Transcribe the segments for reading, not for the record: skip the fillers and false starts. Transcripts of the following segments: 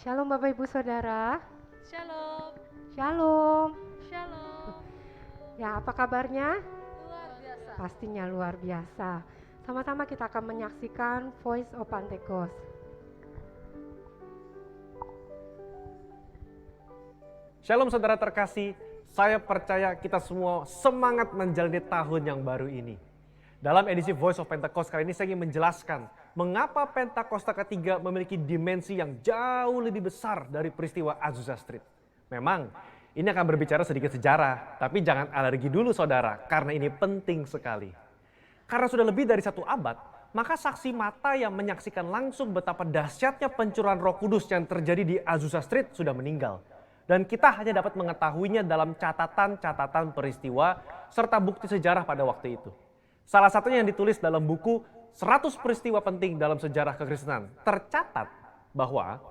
Shalom Bapak Ibu Saudara. Shalom, Shalom. shalom. Ya, apa kabarnya? Luar biasa. Pastinya luar biasa. Sama-sama kita akan menyaksikan Voice of Pentecost. Shalom saudara terkasih, saya percaya kita semua semangat menjalani tahun yang baru ini. Dalam edisi Voice of Pentecost kali ini saya ingin menjelaskan mengapa Pentakosta ketiga memiliki dimensi yang jauh lebih besar dari peristiwa Azusa Street. Memang ini akan berbicara sedikit sejarah, tapi jangan alergi dulu saudara, karena ini penting sekali. Karena sudah lebih dari 1 abad, maka saksi mata yang menyaksikan langsung betapa dahsyatnya pencurahan Roh Kudus yang terjadi di Azusa Street sudah meninggal. Dan kita hanya dapat mengetahuinya dalam catatan-catatan peristiwa serta bukti sejarah pada waktu itu. Salah satunya yang ditulis dalam buku 100 peristiwa penting dalam sejarah kekristenan. Tercatat bahwa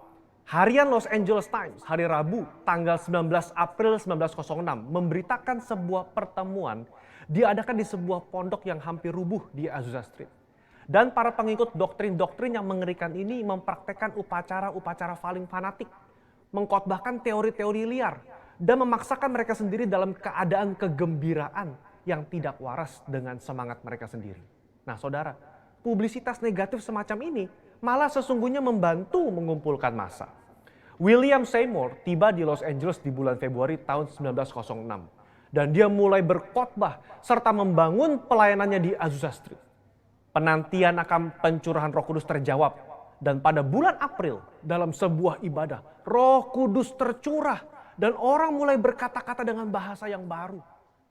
harian Los Angeles Times hari Rabu tanggal 19 April 1906 memberitakan sebuah pertemuan diadakan di sebuah pondok yang hampir rubuh di Azusa Street. Dan para pengikut doktrin-doktrin yang mengerikan ini mempraktekkan upacara-upacara paling fanatik, mengkhotbahkan teori-teori liar, dan memaksakan mereka sendiri dalam keadaan kegembiraan yang tidak waras dengan semangat mereka sendiri. Nah saudara, publisitas negatif semacam ini malah sesungguhnya membantu mengumpulkan massa. William Seymour tiba di Los Angeles di bulan Februari tahun 1906. Dan dia mulai berkhotbah serta membangun pelayanannya di Azusa Street. Penantian akan pencurahan Roh Kudus terjawab. Dan pada bulan April dalam sebuah ibadah, Roh Kudus tercurah dan orang mulai berkata-kata dengan bahasa yang baru.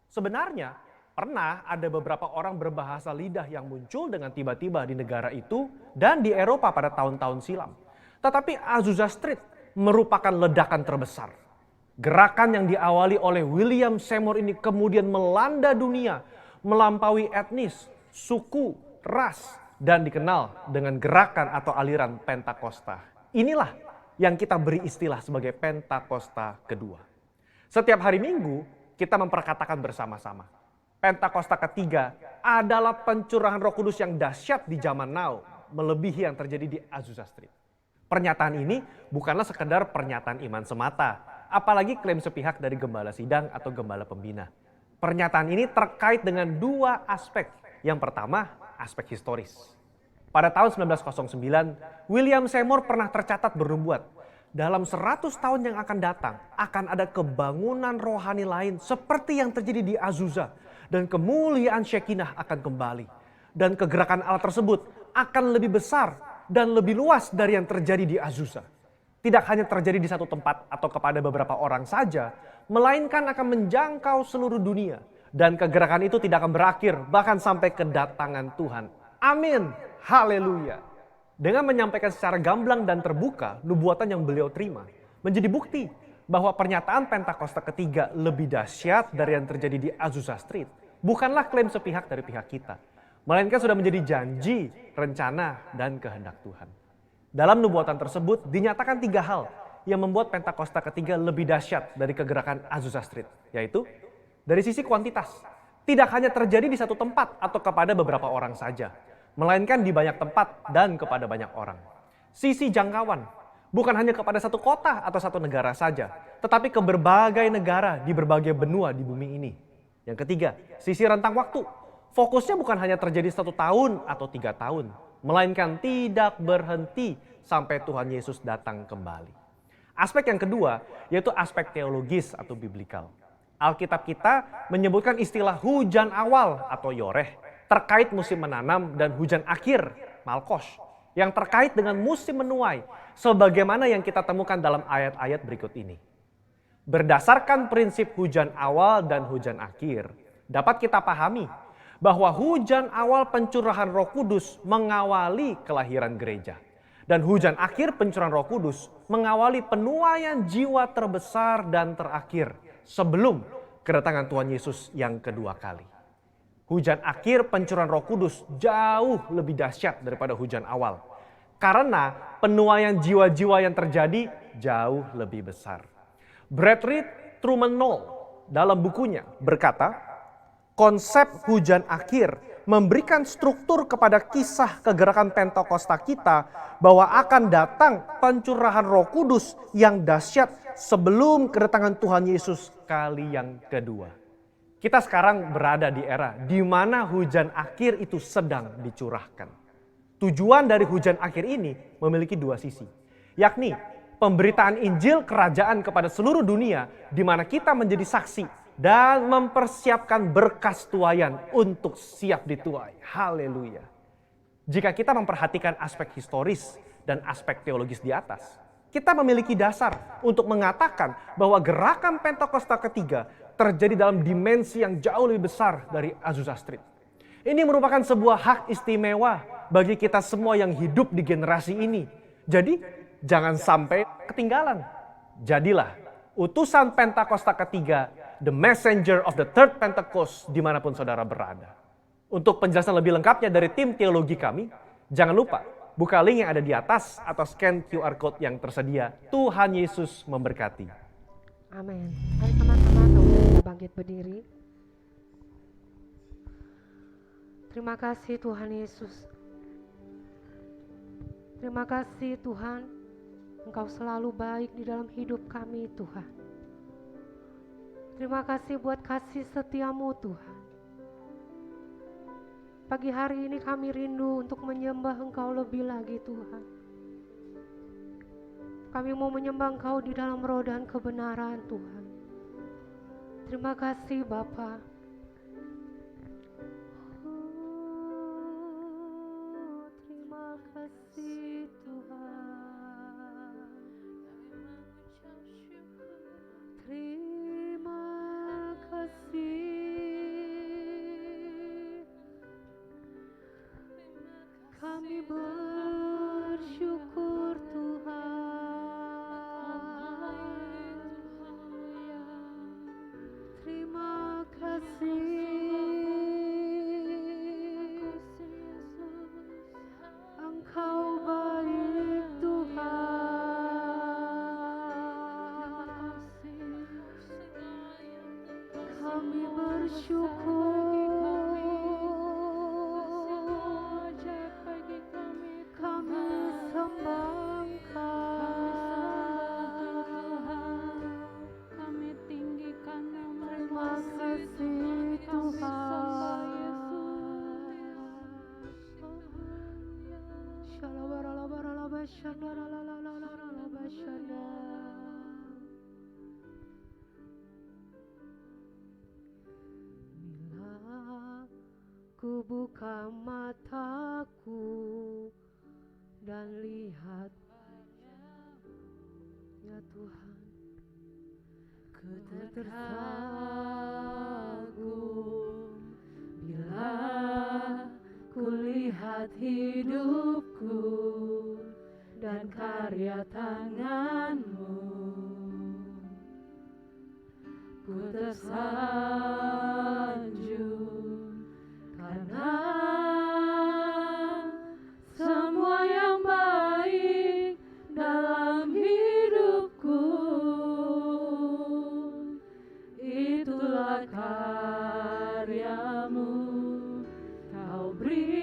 Sebenarnya pernah ada beberapa orang berbahasa lidah yang muncul dengan tiba-tiba di negara itu dan di Eropa pada tahun-tahun silam. Tetapi Azusa Street merupakan ledakan terbesar. Gerakan yang diawali oleh William Seymour ini kemudian melanda dunia, melampaui etnis, suku, ras, dan dikenal dengan gerakan atau aliran Pentakosta. Inilah yang kita beri istilah sebagai Pentakosta kedua. Setiap hari Minggu kita memperkatakan bersama-sama. Pentakosta ketiga adalah pencurahan Roh Kudus yang dahsyat di zaman now, melebihi yang terjadi di Azusa Street. Pernyataan ini bukanlah sekedar pernyataan iman semata, apalagi klaim sepihak dari gembala sidang atau gembala pembina. Pernyataan ini terkait dengan 2 aspek. Yang pertama, aspek historis. Pada tahun 1909, William Seymour pernah tercatat bernubuat, dalam 100 tahun yang akan datang akan ada kebangunan rohani lain seperti yang terjadi di Azusa, dan kemuliaan Shekinah akan kembali. Dan kegerakan Allah tersebut akan lebih besar dan lebih luas dari yang terjadi di Azusa. Tidak hanya terjadi di satu tempat atau kepada beberapa orang saja, melainkan akan menjangkau seluruh dunia. Dan kegerakan itu tidak akan berakhir bahkan sampai kedatangan Tuhan. Amin. Haleluya. Dengan menyampaikan secara gamblang dan terbuka nubuatan yang beliau terima, menjadi bukti bahwa pernyataan Pentakosta ketiga lebih dahsyat dari yang terjadi di Azusa Street bukanlah klaim sepihak dari pihak kita, melainkan sudah menjadi janji, rencana, dan kehendak Tuhan. Dalam nubuatan tersebut dinyatakan 3 hal yang membuat Pentakosta ketiga lebih dahsyat dari kegerakan Azusa Street, yaitu dari sisi kuantitas, tidak hanya terjadi di satu tempat atau kepada beberapa orang saja, melainkan di banyak tempat dan kepada banyak orang. Sisi jangkauan, bukan hanya kepada satu kota atau satu negara saja, tetapi ke berbagai negara di berbagai benua di bumi ini. Yang ketiga, sisi rentang waktu. Fokusnya bukan hanya terjadi 1 tahun atau 3 tahun, melainkan tidak berhenti sampai Tuhan Yesus datang kembali. Aspek yang kedua yaitu aspek teologis atau biblikal. Alkitab kita menyebutkan istilah hujan awal atau yoreh terkait musim menanam dan hujan akhir, malkos, yang terkait dengan musim menuai, sebagaimana yang kita temukan dalam ayat-ayat berikut ini. Berdasarkan prinsip hujan awal dan hujan akhir, dapat kita pahami bahwa hujan awal pencurahan Roh Kudus mengawali kelahiran gereja. Dan hujan akhir pencurahan Roh Kudus mengawali penuaian jiwa terbesar dan terakhir sebelum kedatangan Tuhan Yesus yang kedua kali. Hujan akhir pencurahan Roh Kudus jauh lebih dahsyat daripada hujan awal. Karena penuaian jiwa-jiwa yang terjadi jauh lebih besar. Bradley Truman Knoll dalam bukunya berkata, konsep hujan akhir memberikan struktur kepada kisah kegerakan Pentakosta kita bahwa akan datang pencurahan Roh Kudus yang dahsyat sebelum kedatangan Tuhan Yesus kali yang kedua. Kita sekarang berada di era di mana hujan akhir itu sedang dicurahkan. Tujuan dari hujan akhir ini memiliki dua sisi, yakni pemberitaan Injil Kerajaan kepada seluruh dunia di mana kita menjadi saksi dan mempersiapkan berkas tuaian untuk siap dituai. Haleluya. Jika kita memperhatikan aspek historis dan aspek teologis di atas, kita memiliki dasar untuk mengatakan bahwa gerakan Pentakosta ketiga terjadi dalam dimensi yang jauh lebih besar dari Azusa Street. Ini merupakan sebuah hak istimewa bagi kita semua yang hidup di generasi ini. Jadi, jangan sampai ketinggalan. Jadilah utusan Pentakosta ketiga, the messenger of the third Pentecost, dimanapun saudara berada. Untuk penjelasan lebih lengkapnya dari tim teologi kami, jangan lupa buka link yang ada di atas atau scan QR Code yang tersedia. Tuhan Yesus memberkati. Amin. Mari sama-sama kita bangkit berdiri. Terima kasih Tuhan Yesus. Terima kasih Tuhan, Engkau selalu baik di dalam hidup kami Tuhan. Terima kasih buat kasih setiamu Tuhan. Pagi hari ini kami rindu untuk menyembah Engkau lebih lagi Tuhan. Kami mau menyembah Engkau di dalam roh dan kebenaran Tuhan. Terima kasih Bapa. Terima kasih Tuhan. Terima kasih. Kami bersyukur Tuhan. Terima kasih. Engkau baik Tuhan. Kami bersyukur. Kami sembah Engkau. Kami tinggikan nama Terima kasih Tuhan. Bila ku buka mataku dan lihat ya Tuhan, ku terkagum bila ku lihat hidupku dan karya tangan-Mu. Ku tersanjung karena semua yang baik dalam hidupku, itulah karya-Mu. Kau beri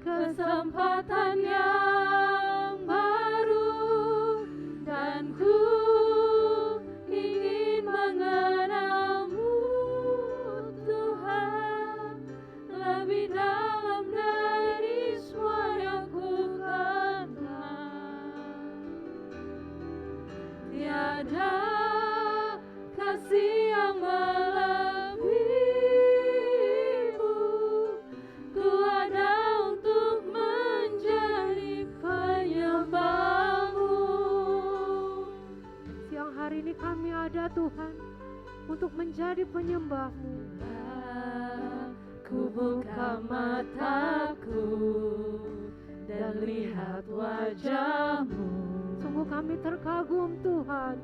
kesempatan yang baru dan ku ingin mengenal-Mu Tuhan lebih dalam dari semua yang ku kenal. Tiada kasih yang melebihi-Mu, ku ada untuk menjadi penyembah-Mu. Siang hari ini kami ada Tuhan untuk menjadi penyembah-Mu. Ku buka mataku dan lihat wajah-Mu. Sungguh kami terkagum Tuhan.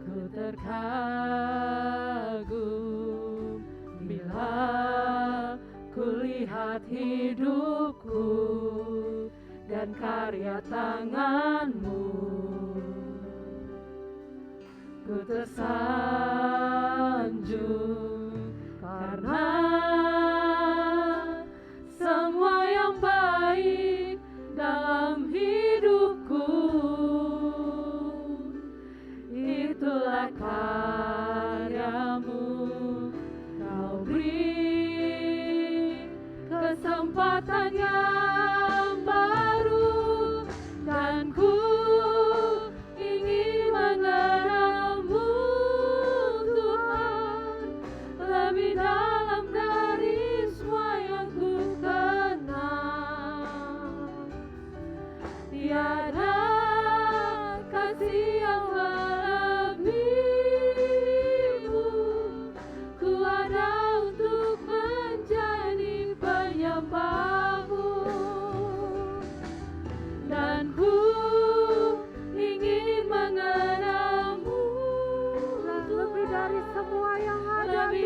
Ku terkagum bila ku lihat hidupku dan karya tangan-Mu. Ku tersanjung karena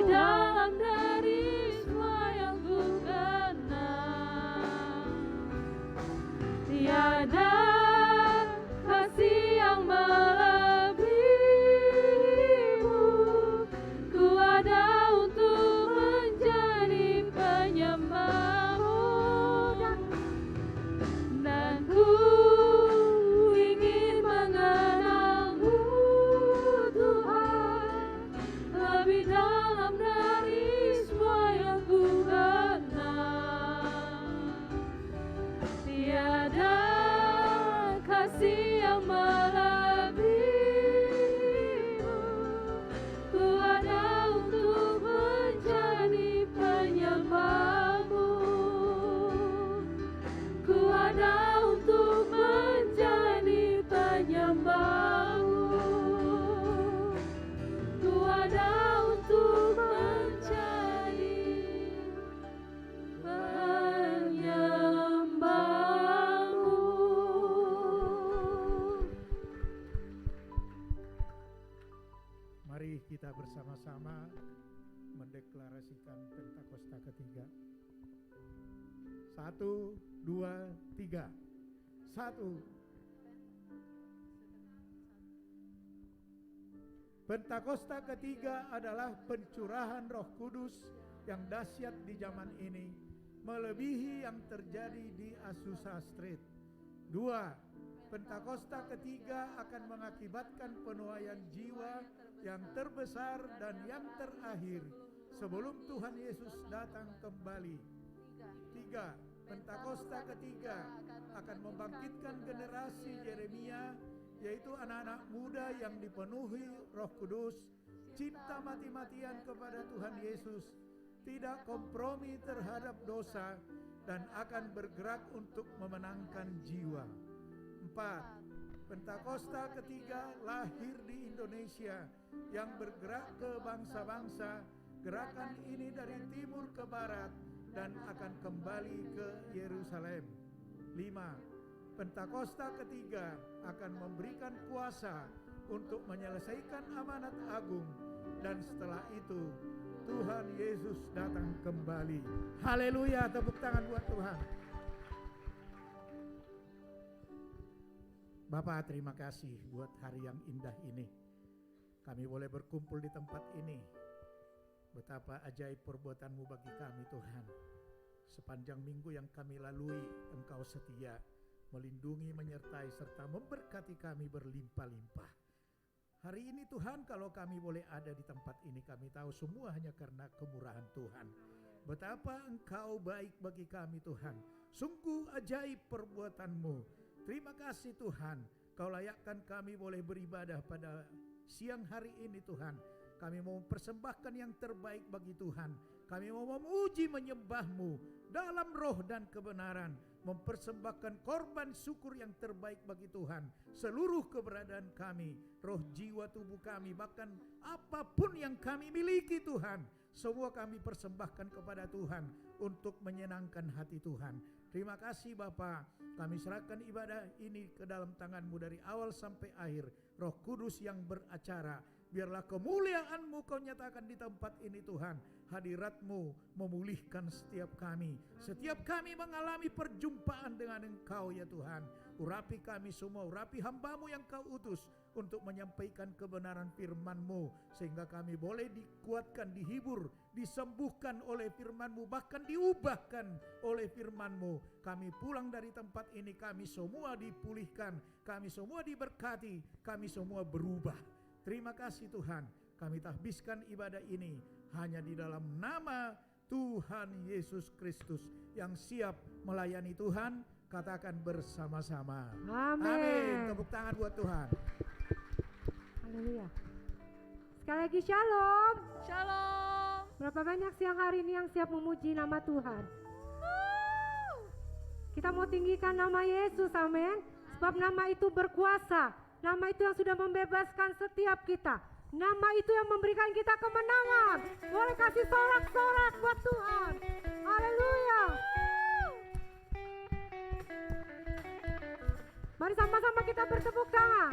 dalam dari semua yang ku kenal. Tiada kasih yang melebihimu, ku ada untuk menjadi penyembahmu, dan ku ingin mengenalmu Tuhan, lebih dalam dari semua yang ku kenal. Tiada kasih yang melebihimu, ku ada untuk menjadi penyembahmu, ku ada untuk menjadi penyembahmu, ku ada untuk menjadi penyembahmu. Mari kita bersama-sama mendeklarasikan Pentakosta ketiga. 1, 2, 3. 1. Pentakosta ketiga adalah pencurahan Roh Kudus yang dahsyat di zaman ini, melebihi yang terjadi di Azusa Street. 2. Pentakosta ketiga akan mengakibatkan penuaian jiwa yang terbesar dan yang terakhir sebelum Tuhan Yesus datang kembali. 3. Pentakosta ketiga akan membangkitkan generasi Yeremia, yaitu anak-anak muda yang dipenuhi Roh Kudus, cinta mati-matian kepada Tuhan Yesus, tidak kompromi terhadap dosa, dan akan bergerak untuk memenangkan jiwa. 4. Pentakosta ketiga lahir di Indonesia yang bergerak ke bangsa-bangsa. Gerakan ini dari timur ke barat dan akan kembali ke Yerusalem. 5. Pentakosta ketiga akan memberikan kuasa untuk menyelesaikan amanat agung, dan setelah itu Tuhan Yesus datang kembali. Haleluya, tepuk tangan buat Tuhan. Bapak, terima kasih buat hari yang indah ini. Kami boleh berkumpul di tempat ini. Betapa ajaib perbuatan-Mu bagi kami, Tuhan. Sepanjang minggu yang kami lalui, Engkau setia, melindungi, menyertai, serta memberkati kami berlimpah-limpah. Hari ini Tuhan, kalau kami boleh ada di tempat ini, kami tahu semua hanya karena kemurahan Tuhan. Betapa Engkau baik bagi kami, Tuhan. Sungguh ajaib perbuatan-Mu. Terima kasih Tuhan, Kau layakkan kami boleh beribadah pada siang hari ini Tuhan. Kami mau mempersembahkan yang terbaik bagi Tuhan. Kami mau memuji menyembah-Mu dalam roh dan kebenaran. Mempersembahkan korban syukur yang terbaik bagi Tuhan. Seluruh keberadaan kami, roh, jiwa, tubuh kami, bahkan apapun yang kami miliki Tuhan, semua kami persembahkan kepada Tuhan untuk menyenangkan hati Tuhan. Terima kasih Bapa, kami serahkan ibadah ini ke dalam tangan-Mu dari awal sampai akhir. Roh Kudus yang beracara, biarlah kemuliaan-Mu Kau nyatakan di tempat ini Tuhan. Hadirat-Mu memulihkan setiap kami. Setiap kami mengalami perjumpaan dengan Engkau ya Tuhan. Urapi kami semua, urapi hamba-Mu yang Kau utus untuk menyampaikan kebenaran firman-Mu, sehingga kami boleh dikuatkan, dihibur, disembuhkan oleh firman-Mu, bahkan diubahkan oleh firman-Mu. Kami pulang dari tempat ini, kami semua dipulihkan, kami semua diberkati, kami semua berubah. Terima kasih Tuhan, kami tahbiskan ibadah ini hanya di dalam nama Tuhan Yesus Kristus yang siap melayani Tuhan. Katakan bersama-sama. Amin. Amin. Tepuk tangan buat Tuhan. Haleluya. Sekali lagi shalom. Shalom. Berapa banyak siang hari ini yang siap memuji nama Tuhan? Kita mau tinggikan nama Yesus, amin. Sebab nama itu berkuasa. Nama itu yang sudah membebaskan setiap kita. Nama itu yang memberikan kita kemenangan. Boleh kasih sorak-sorak buat Tuhan. Haleluya. Mari sama-sama kita bertepuk tangan.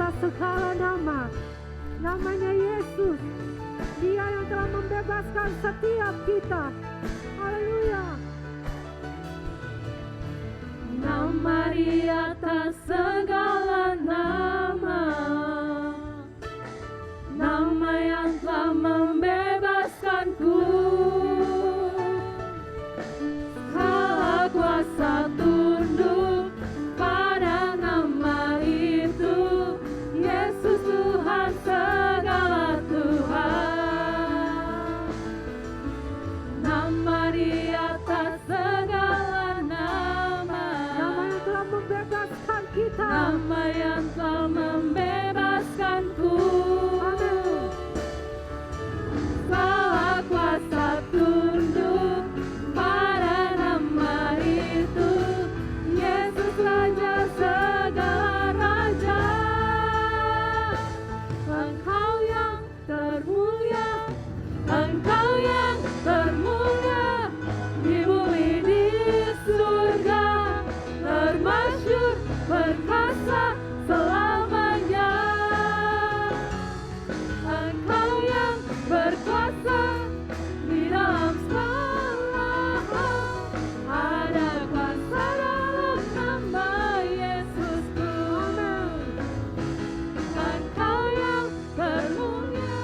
atas segala nama. Namanya Yesus. Dia yang telah membebaskan setiap kita. Haleluya. Nama di atas segala nama, nama yang telah membebaskanku. Segala kuasa tunduk pada nama itu, Yesus Tuhan segala Tuhan. Nama di atas segala nama, Nama yang telah membebaskan kita. nama yang telah membebaskanku. Amin. Segala kuasa tunduk pada nama itu, Yesus Raja segala raja. Engkau yang termulia, Engkau yang termulia di bumi di surga, termasyhur perkasa selamanya. Engkau yang berkuasa di dalam segala hal, ada kuasa dalam nama Yesusku. Engkau yang termulia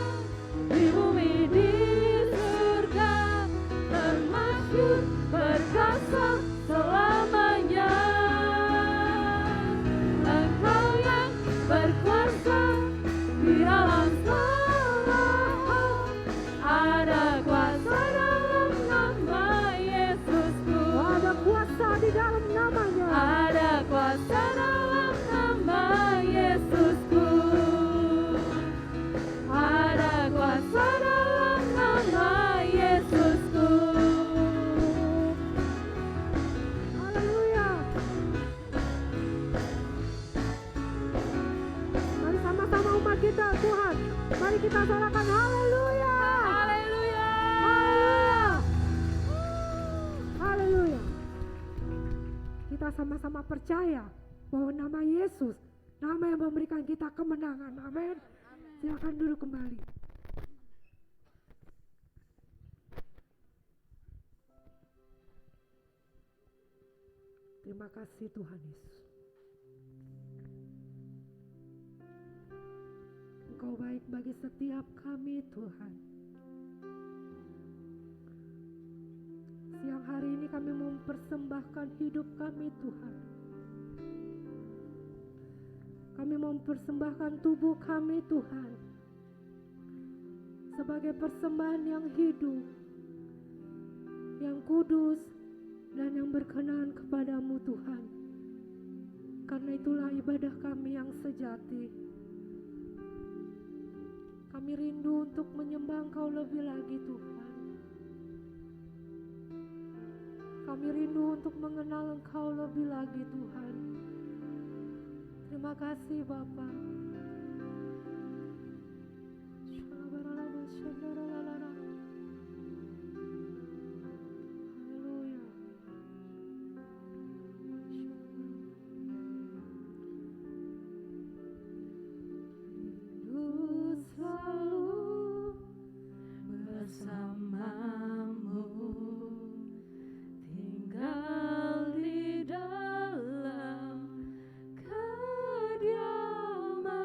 di bumi di surga, termasyhur perkasa selamanya. Engkau yang berkuasa di dalam segala hal, ada kuasa dalam nama Yesusku. Ada kuasa di dalam namanya. Ada kuasa dalam nama Yesusku. Ada kuasa dalam nama Yesusku. Haleluya. Mari sama-sama umat kita Tuhan. Mari kita sorakan haleluya. Haleluya. Haleluya. Haleluya. Kita sama-sama percaya bahwa nama Yesus, nama yang memberikan kita kemenangan. Amin. Silakan duduk kembali. Terima kasih Tuhan Yesus. Engkau baik bagi setiap kami Tuhan. Siang hari ini kami mempersembahkan hidup kami Tuhan. Kami mempersembahkan tubuh kami Tuhan. Sebagai persembahan yang hidup, yang kudus, dan yang berkenan kepadamu Tuhan. Karena itulah ibadah kami yang sejati. Kami rindu untuk menyembah Engkau lebih lagi Tuhan. Kami rindu untuk mengenal Engkau lebih lagi Tuhan. Terima kasih Bapa. Haleluya. Rindu selalu bersamamu, tinggal di dalam kediaman.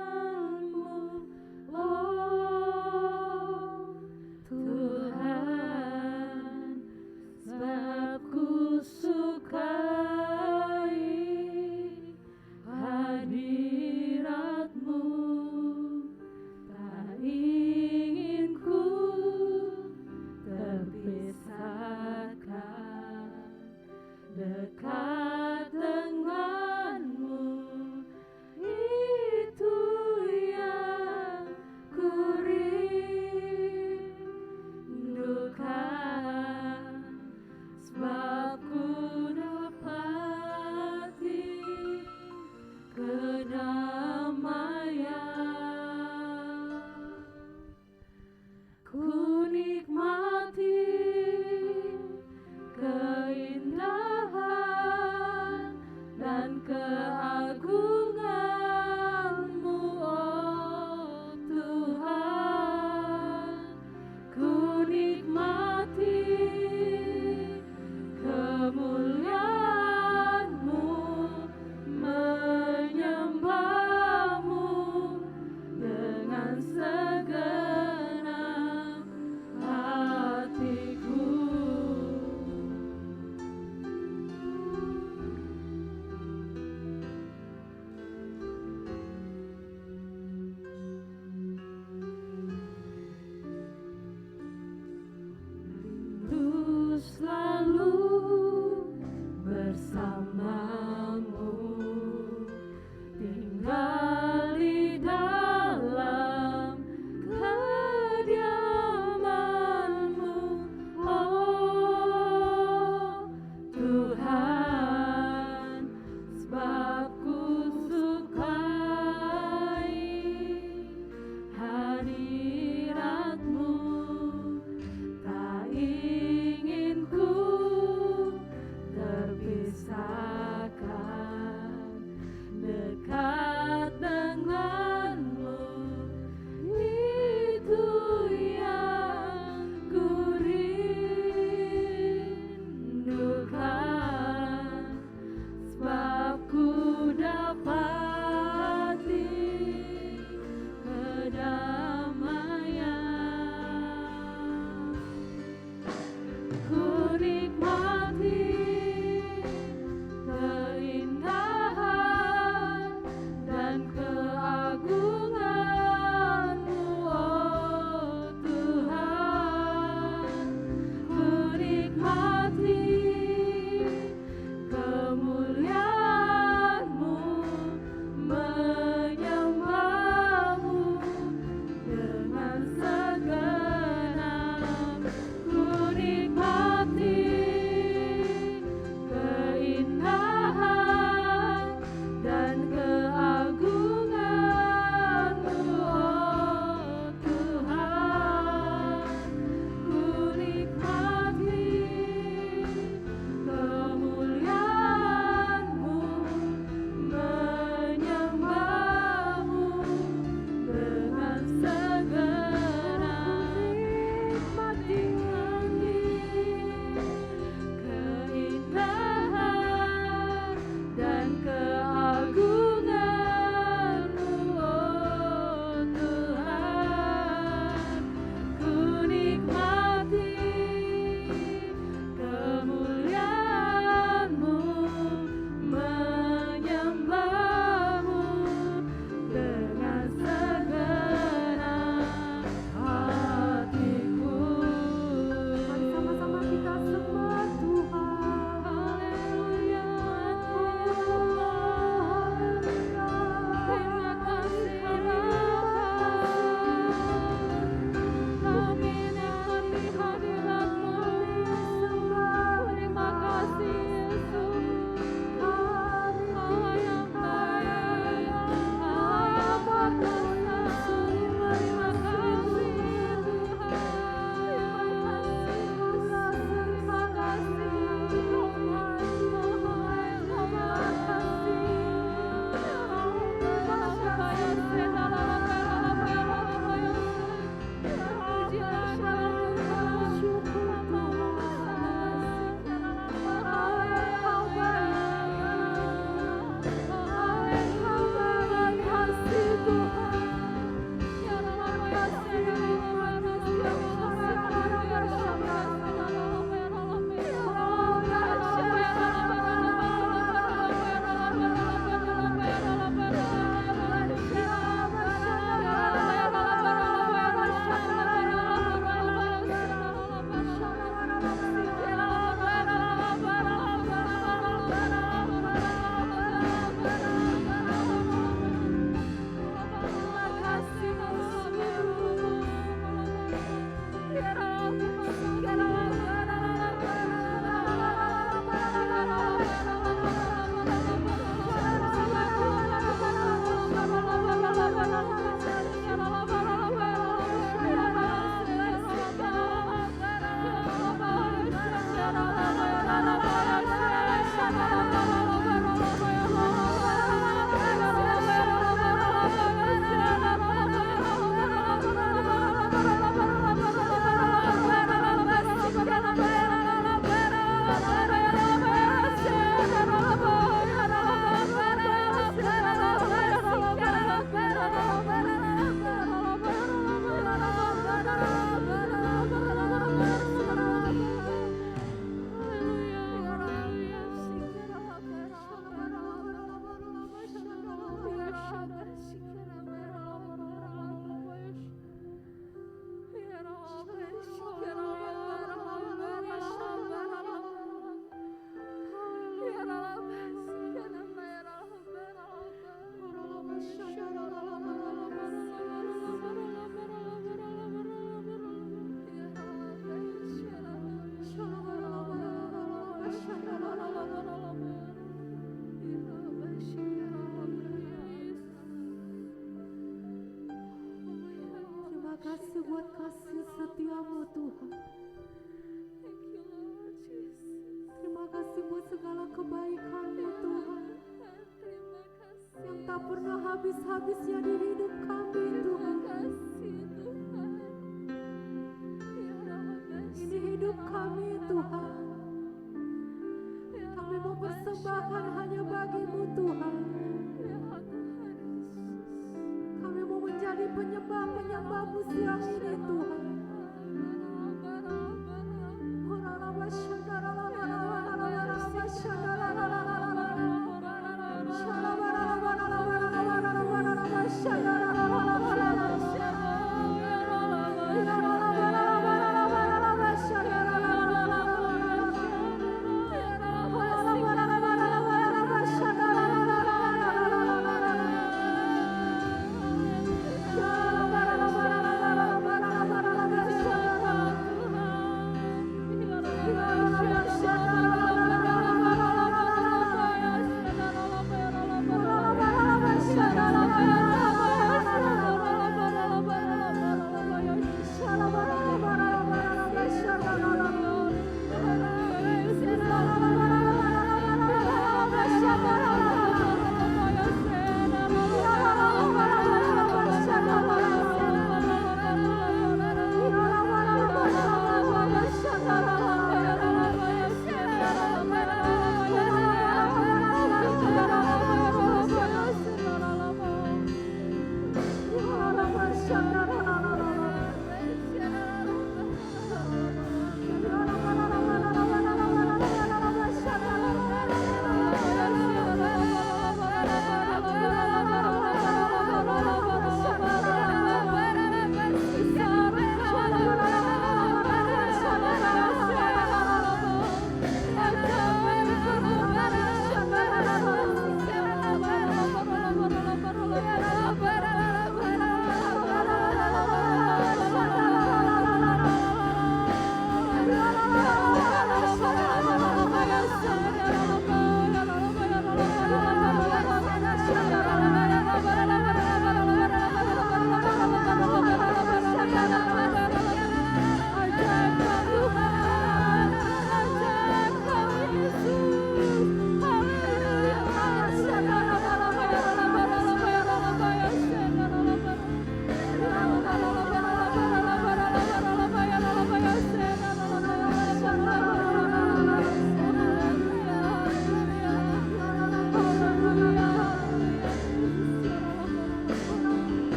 kasih buat kasih setiamu Tuhan. Thank you, Lord Jesus. Terima kasih buat segala kebaikan-Mu Tuhan, Terima kasih. yang tak pernah habis-habisnya di hidup kami Terima Tuhan. kasih Tuhan. Ya Rabbi. Ini hidup kami Tuhan. Ya Kami mau Rabbi. persembahkan hanya bagi-Mu Tuhan. Ya Tuhan Yesus. Kami mau menjadi penyembah-penyembah-Mu siang ini Tuhan.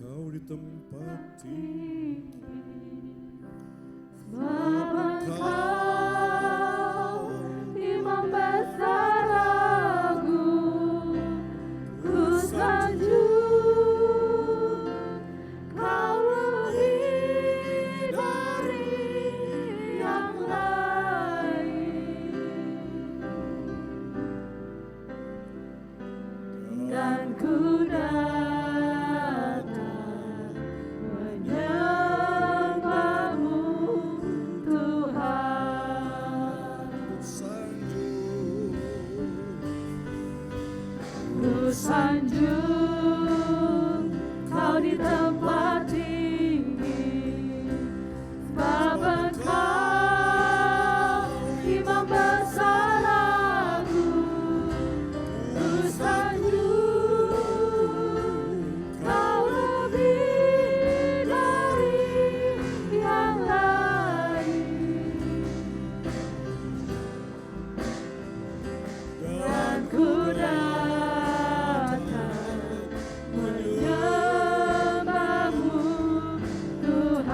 Kau di tempat tinggi, sebab Engkau Imam besar agung, ku sanjung Kau lebih dari yang lain, dan ku datang menyembahmu Tuhan. Ku sanjung Kau di tempat tinggi, sebab Engkau Imam besar agung, ku sanjung Kau lebih dari yang lain, dan ku datang menyembahmu Tuhan,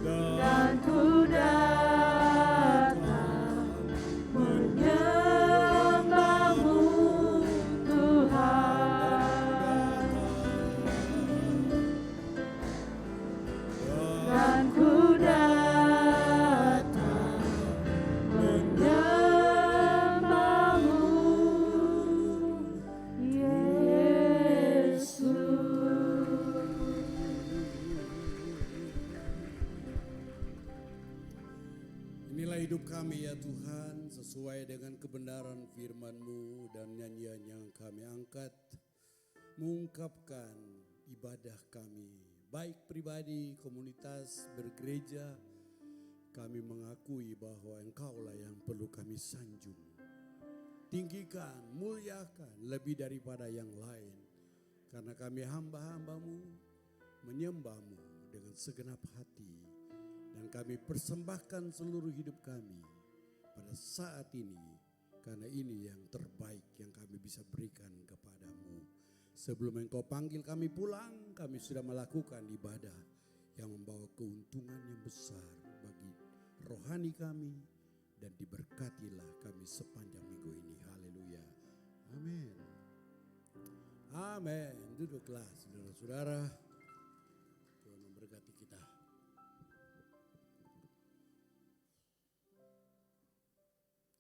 dan ku datang menyembahmu Tuhan, dan ku datang menyembahmu Yesus. Inilah hidup kami ya Tuhan, sesuai dengan kebenaran firman-Mu dan nyanyian yang kami angkat, mengungkapkan ibadah kami, baik pribadi, komunitas, bergereja. Kami mengakui bahwa Engkaulah yang perlu kami sanjung, tinggikan, muliakan lebih daripada yang lain. Karena kami hamba-hamba-Mu, menyembah-Mu dengan segenap hati. Dan kami persembahkan seluruh hidup kami pada saat ini, karena ini yang terbaik yang kami bisa berikan kepadamu. Sebelum Engkau panggil kami pulang, kami sudah melakukan ibadah yang membawa keuntungan yang besar bagi rohani kami, dan diberkatilah kami sepanjang minggu ini. Haleluya. Amin. Amin. Duduklah saudara-saudara. Tuhan memberkati kita.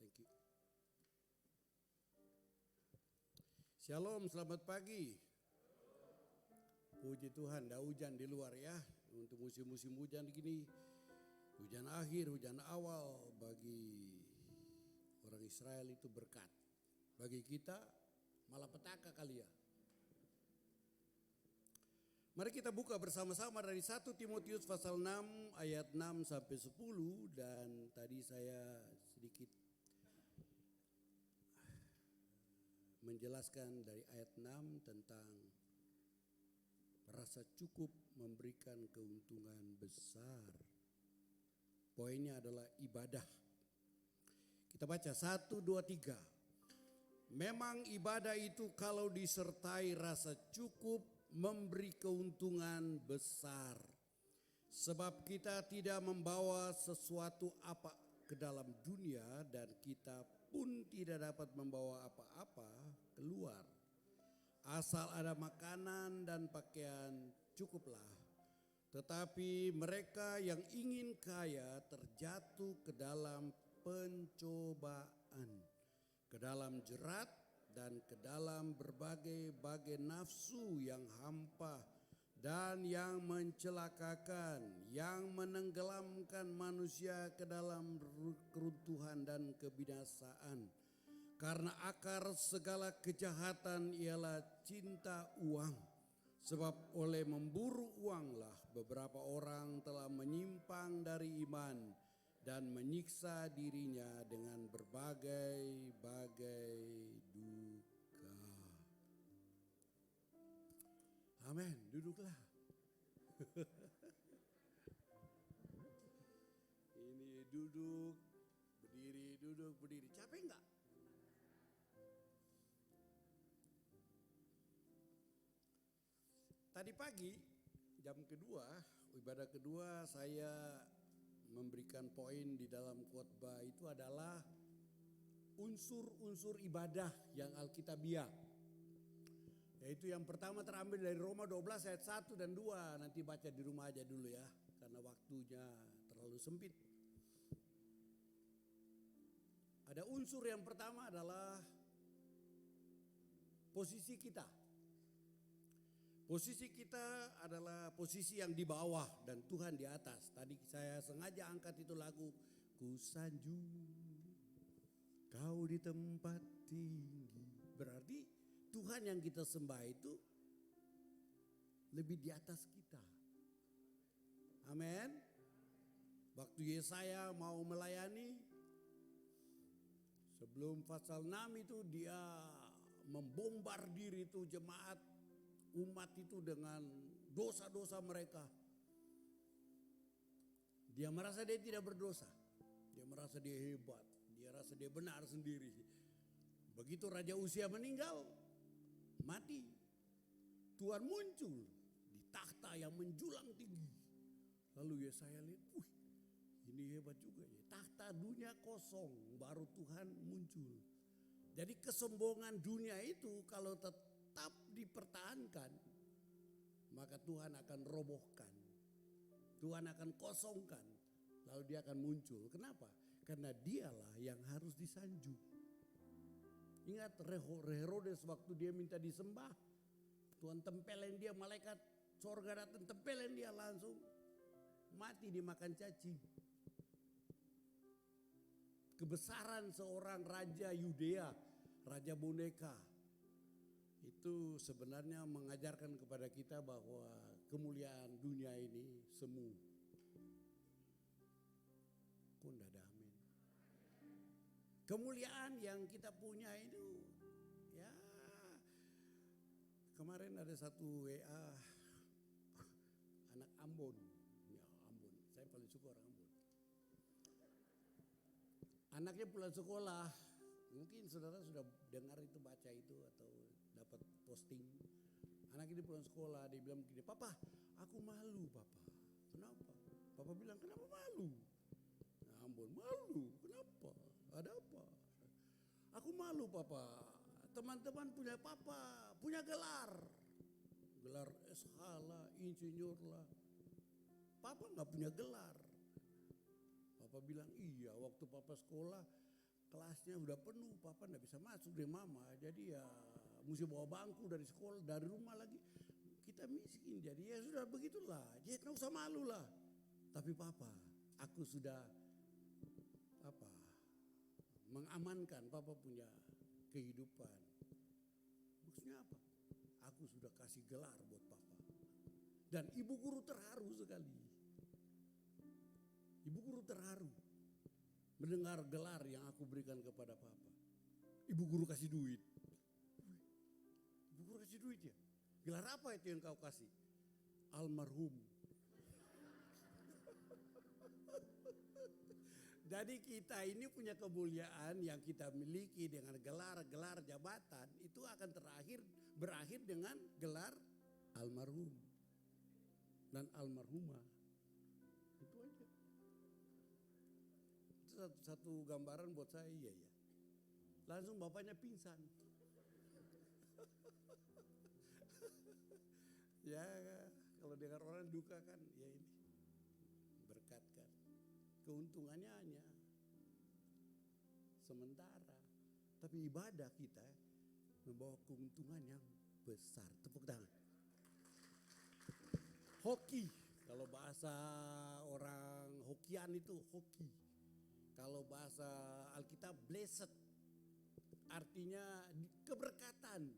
Thank you. Shalom, selamat pagi. Puji Tuhan, dah hujan di luar ya. Untuk musim-musim hujan gini, hujan akhir, hujan awal, bagi orang Israel itu berkat. Bagi kita malapetaka kali ya. Mari kita buka bersama-sama dari 1 Timotius pasal 6 ayat 6 sampai 10, dan tadi saya sedikit menjelaskan dari ayat 6 tentang merasa cukup memberikan keuntungan besar. Poinnya adalah ibadah. Kita baca 1, 2, 3. Memang ibadah itu kalau disertai rasa cukup memberi keuntungan besar. Sebab kita tidak membawa sesuatu apa ke dalam dunia, dan kita pun tidak dapat membawa apa-apa keluar. Asal ada makanan dan pakaian cukuplah. Tetapi mereka yang ingin kaya terjatuh ke dalam pencobaan, ke dalam jerat, dan ke dalam berbagai-bagai nafsu yang hampa dan yang mencelakakan, yang menenggelamkan manusia ke dalam keruntuhan dan kebinasaan. Karena akar segala kejahatan ialah cinta uang. Sebab oleh memburu uanglah beberapa orang telah menyimpang dari iman dan menyiksa dirinya dengan berbagai-bagai duka. Amin, duduklah. Ini duduk, berdiri, duduk, berdiri. Capek enggak? Tadi pagi jam kedua, ibadah kedua, saya memberikan poin di dalam khotbah itu adalah unsur-unsur ibadah yang alkitabiah. Yaitu yang pertama terambil dari Roma 12 ayat 1 dan 2. Nanti baca di rumah aja dulu ya, karena waktunya terlalu sempit. Ada unsur yang pertama adalah posisi kita. Posisi kita adalah posisi yang di bawah dan Tuhan di atas. Tadi saya sengaja angkat itu lagu, ku sanjung kau di tempat tinggi. Berarti Tuhan yang kita sembah itu lebih di atas kita. Amin. Waktu Yesaya mau melayani, sebelum pasal 6 itu dia membombardir itu jemaat umat itu dengan dosa-dosa mereka. Dia merasa dia tidak berdosa. Dia merasa dia hebat. Dia rasa dia benar sendiri. Begitu Raja Uzia meninggal, mati. Tuhan muncul di takhta yang menjulang tinggi. Lalu Yesaya lihat, ini hebat juga ya. Takhta dunia kosong, baru Tuhan muncul. Jadi kesombongan dunia itu kalau tetap dipertahankan, maka Tuhan akan robohkan. Tuhan akan kosongkan, lalu dia akan muncul. Kenapa? Karena dialah yang harus disanjung. Ingat Herodes waktu dia minta disembah, Tuhan tempelin dia, malaikat sorga datang tempelin dia, langsung mati dimakan cacing. Kebesaran seorang raja Yudea, raja boneka, itu sebenarnya mengajarkan kepada kita bahwa kemuliaan dunia ini semu. Kok enggak ada amin? Kemuliaan yang kita punya itu, ya kemarin ada satu WA anak Ambon, ya Ambon, saya paling suka orang Ambon. Anaknya pulang sekolah, mungkin saudara sudah dengar itu, baca itu atau dapat posting. Anak ini pulang sekolah, dia bilang begini, "Papa, aku malu papa." "Kenapa?" Papa bilang, "Kenapa malu?" Nah, Ambon, "Malu, kenapa? Ada apa?" "Aku malu papa, teman-teman punya papa, punya gelar. Gelar SH lah, insinyur lah. Papa gak punya gelar." Papa bilang, "Iya, waktu papa sekolah kelasnya udah penuh, papa gak bisa masuk deh mama. Jadi ya mesti bawa bangku dari sekolah, dari rumah lagi. Kita miskin, jadi ya sudah begitulah. Jadi gak usah malu lah. Tapi papa, aku sudah mengamankan, papa punya kehidupan." Maksudnya apa? Aku sudah kasih gelar buat papa. Dan ibu guru terharu sekali. Ibu guru terharu mendengar gelar yang aku berikan kepada papa. Ibu guru kasih duit. Ibu guru kasih duit ya. Gelar apa itu yang kau kasih? Almarhum. Jadi kita ini punya kemuliaan yang kita miliki dengan gelar-gelar jabatan itu akan berakhir dengan gelar almarhum dan almarhumah. Itu aja. Itu satu gambaran buat saya, iya ya. Langsung bapaknya pingsan. Ya kalau dengar orang duka kan ya ini berkat kan. Keuntungannya hanya sementara. Tapi ibadah kita membawa keuntungan yang besar. Tepuk tangan. Hoki. Kalau bahasa orang Hokian itu hoki. Kalau bahasa Alkitab blessed. Artinya keberkatan.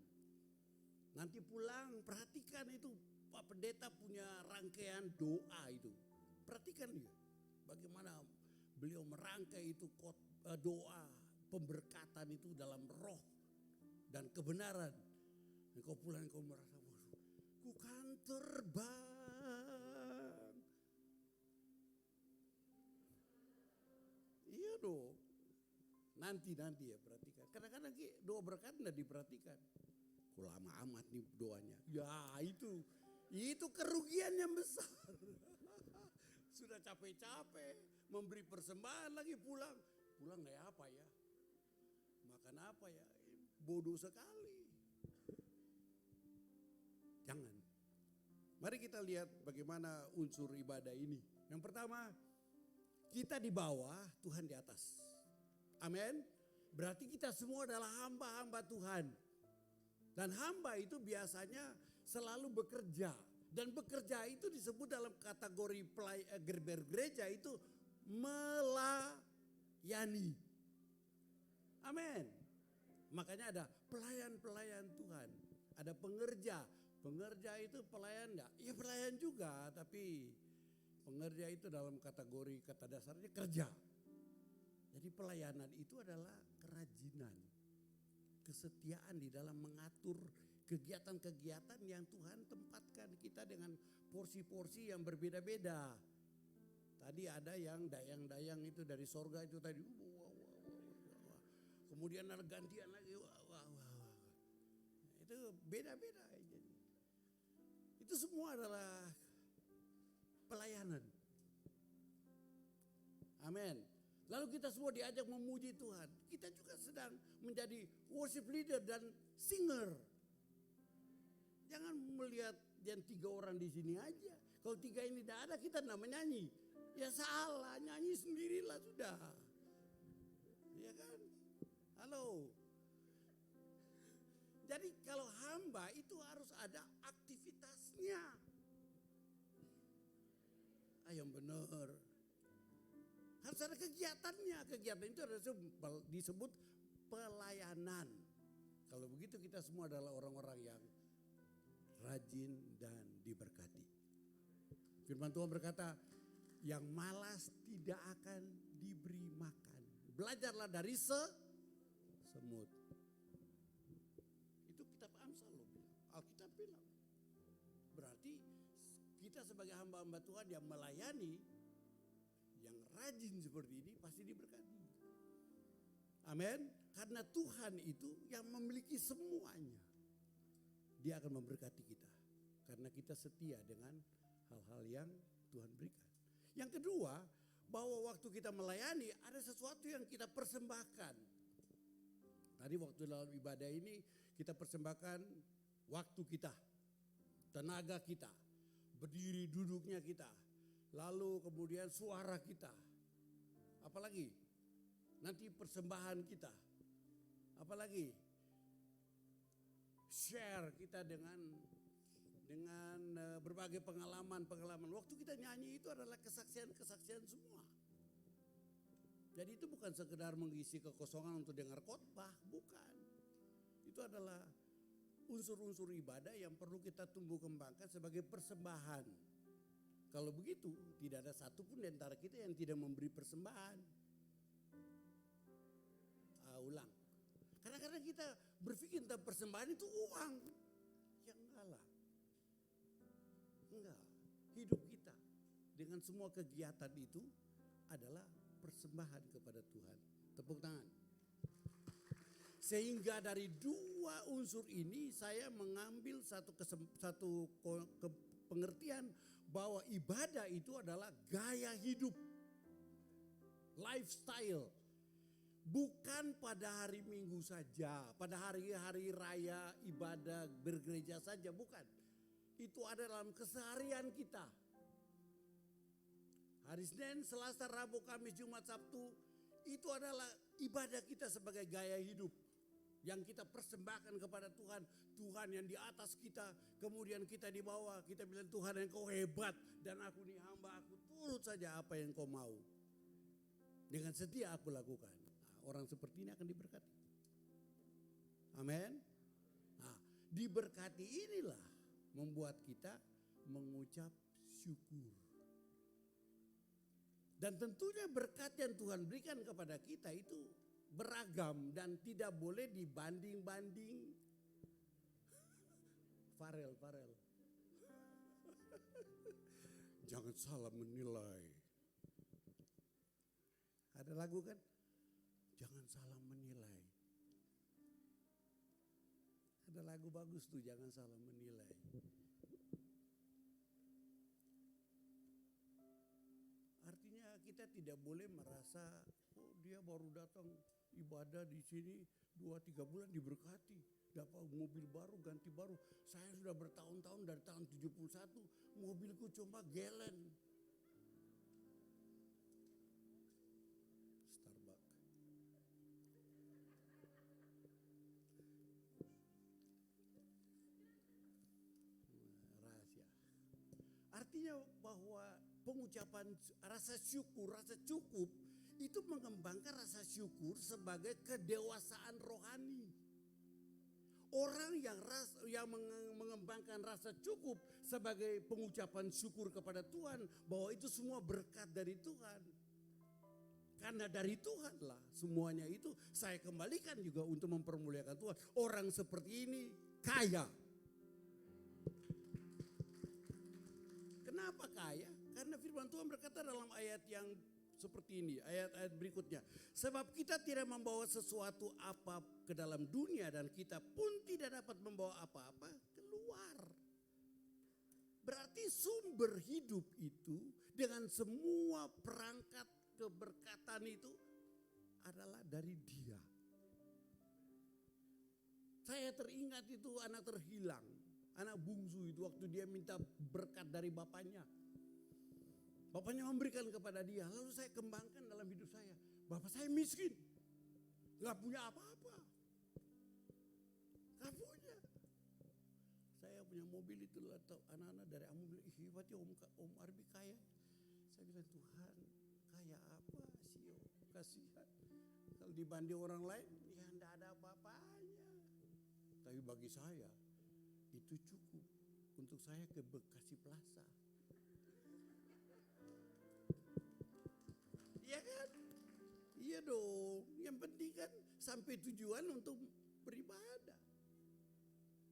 Nanti pulang perhatikan itu. Pak Pendeta punya rangkaian doa itu. Perhatikan dia. Bagaimana beliau merangkai itu doa pemberkatan itu dalam roh dan kebenaran. Kau pulang kau merasa, waduh, ku kan terbang. Iya dong. Nanti ya perhatikan. Kadang-kadang doa berkat enggak diperhatikan. Kok lama amat nih doanya. Ya itu Itu kerugian yang besar. Sudah capek-capek memberi persembahan lagi pulang. Pulang kayak apa ya? Makan apa ya? Bodoh sekali. Jangan. Mari kita lihat bagaimana unsur ibadah ini. Yang pertama, kita di bawah, Tuhan di atas. Amin. Berarti kita semua adalah hamba-hamba Tuhan. Dan hamba itu biasanya selalu bekerja. Dan bekerja itu disebut dalam kategori bergereja itu melayani. Amin. Makanya ada pelayan-pelayan Tuhan. Ada pengerja. Pengerja itu pelayan enggak? Ya pelayan juga, tapi pengerja itu dalam kategori kata dasarnya kerja. Jadi pelayanan itu adalah kerajinan, kesetiaan di dalam mengatur kegiatan-kegiatan yang Tuhan tempatkan kita dengan porsi-porsi yang berbeda-beda. Tadi ada yang dayang-dayang itu dari sorga itu tadi. Kemudian ada gantian lagi. Itu beda-beda. Itu semua adalah pelayanan. Amin. Lalu kita semua diajak memuji Tuhan. Kita juga sedang menjadi worship leader dan singer. Jangan melihat yang 3 orang di sini aja. Kalau 3 ini tidak ada kita tidak menyanyi. Ya salah, nyanyi sendirilah sudah. Ya kan? Halo. Jadi kalau hamba itu harus ada aktivitasnya. Yang benar. Harus ada kegiatannya. Kegiatan itu disebut pelayanan. Kalau begitu kita semua adalah orang-orang yang rajin dan diberkati. Firman Tuhan berkata, yang malas tidak akan diberi makan. Belajarlah dari semut. Itu kitab Amsal loh bilang. Alkitab bilang. Berarti kita sebagai hamba-hamba Tuhan yang melayani, yang rajin seperti ini pasti diberkati. Amin. Karena Tuhan itu yang memiliki semuanya. Dia akan memberkati kita. Karena kita setia dengan hal-hal yang Tuhan berikan. Yang kedua, bahwa waktu kita melayani ada sesuatu yang kita persembahkan. Tadi waktu dalam ibadah ini kita persembahkan waktu kita, tenaga kita, berdiri duduknya kita, lalu kemudian suara kita. Apalagi nanti persembahan kita. Apalagi share kita dengan berbagai pengalaman. Waktu kita nyanyi itu adalah kesaksian semua. Jadi itu bukan sekedar mengisi kekosongan untuk dengar khotbah, bukan. Itu adalah unsur-unsur ibadah yang perlu kita tumbuh kembangkan sebagai persembahan. Kalau begitu, tidak ada satupun di antara kita yang tidak memberi persembahan. Ulang. Karena kita berpikir tentang persembahan itu uang. Ya enggak lah. Enggak. Hidup kita dengan semua kegiatan itu adalah persembahan kepada Tuhan. Tepuk tangan. Sehingga dari 2 unsur ini saya mengambil satu pengertian bahwa ibadah itu adalah gaya hidup. Lifestyle. Bukan pada hari Minggu saja, pada hari-hari raya ibadah bergereja saja, bukan. Itu ada dalam keseharian kita. Hari Senin, Selasa, Rabu, Kamis, Jumat, Sabtu, itu adalah ibadah kita sebagai gaya hidup. Yang kita persembahkan kepada Tuhan, Tuhan yang di atas kita, kemudian kita di bawah, kita bilang Tuhan yang kau hebat dan aku ini hamba, aku turut saja apa yang kau mau. Dengan setia aku lakukan. Orang seperti ini akan diberkati. Amin. Nah, diberkati inilah membuat kita mengucap syukur. Dan tentunya berkat yang Tuhan berikan kepada kita itu beragam dan tidak boleh dibanding-banding. Farel. Jangan salah menilai. Ada lagu kan? Jangan salah menilai. Ada lagu bagus tuh, jangan salah menilai. kita tidak boleh merasa, oh dia baru datang ibadah di sini 2-3 bulan diberkati. Dapat mobil baru, ganti baru. Saya sudah bertahun-tahun dari tahun 71, mobilku cuma gelen. Starbucks. Rahasia. Artinya bahwa pengucapan rasa syukur, rasa cukup itu mengembangkan rasa syukur sebagai kedewasaan rohani. Orang yang mengembangkan rasa cukup sebagai pengucapan syukur kepada Tuhan, bahwa itu semua berkat dari Tuhan. Karena dari Tuhanlah semuanya itu, saya kembalikan juga untuk mempermuliakan Tuhan. Orang seperti ini kaya. Kenapa kaya? Karena firman Tuhan berkata dalam ayat yang seperti ini, ayat-ayat berikutnya. Sebab kita tidak membawa sesuatu apa ke dalam dunia dan kita pun tidak dapat membawa apa-apa keluar. Berarti sumber hidup itu dengan semua perangkat keberkatan itu adalah dari Dia. Saya teringat itu anak terhilang, anak bungsu itu waktu dia minta berkat dari bapaknya. Bapaknya memberikan kepada dia, lalu saya kembangkan dalam hidup saya. Bapak saya miskin, gak punya apa-apa. Gak punya. Saya punya mobil itu, anak-anak dari Amu bilang, ih hebat ya Om Arbi kaya. Saya bilang, Tuhan kaya apa sih Om, kasihan. Kalau dibanding orang lain, ya enggak ada apa-apanya. Tapi bagi saya, itu cukup untuk saya ke Bekasi Plaza. Iya kan? Iya dong. Yang penting kan sampai tujuan untuk beribadah.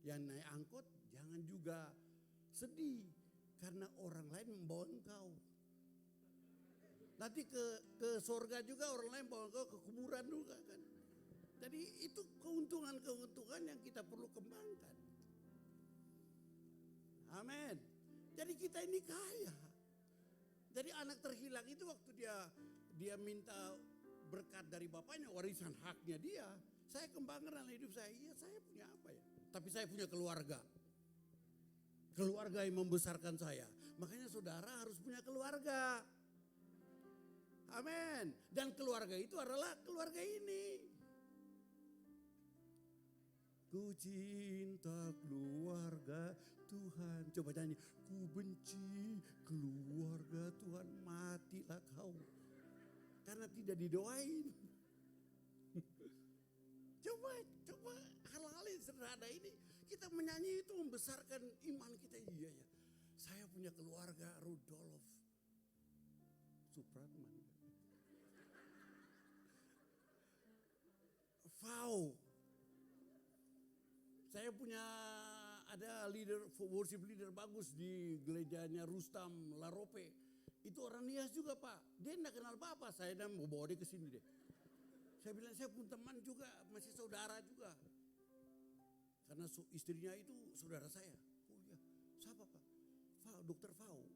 Yang naik angkot jangan juga sedih karena orang lain membawa engkau. Nanti ke sorga juga orang lain bawa engkau ke kuburan juga kan. Jadi itu keuntungan-keuntungan yang kita perlu kembangkan. Amin. Jadi kita ini kaya. Jadi anak terhilang itu waktu dia minta berkat dari bapaknya, warisan haknya dia. Saya kembangkan dalam hidup saya, iya saya punya apa ya? Tapi saya punya keluarga. Keluarga yang membesarkan saya. Makanya saudara harus punya keluarga. Amin. Dan keluarga itu adalah keluarga ini. Ku cinta keluarga Tuhan. Coba nyanyi. Ku benci keluarga Tuhan, matilah kau. Karena tidak didoain. Coba hal-hal yang sederhana ini. Kita menyanyi itu membesarkan iman kita. Iya ya. Saya punya keluarga Rudolf Supratman. Wow. Saya punya ada worship leader bagus di gerejanya Rustam Larope. Itu orang Nias juga Pak. Dia enggak kenal Bapak, saya dan mau bawa dia ke sini deh. Saya bilang saya pun teman juga, masih saudara juga. Karena istrinya itu saudara saya. Oh iya, siapa Pak? Dokter Fau.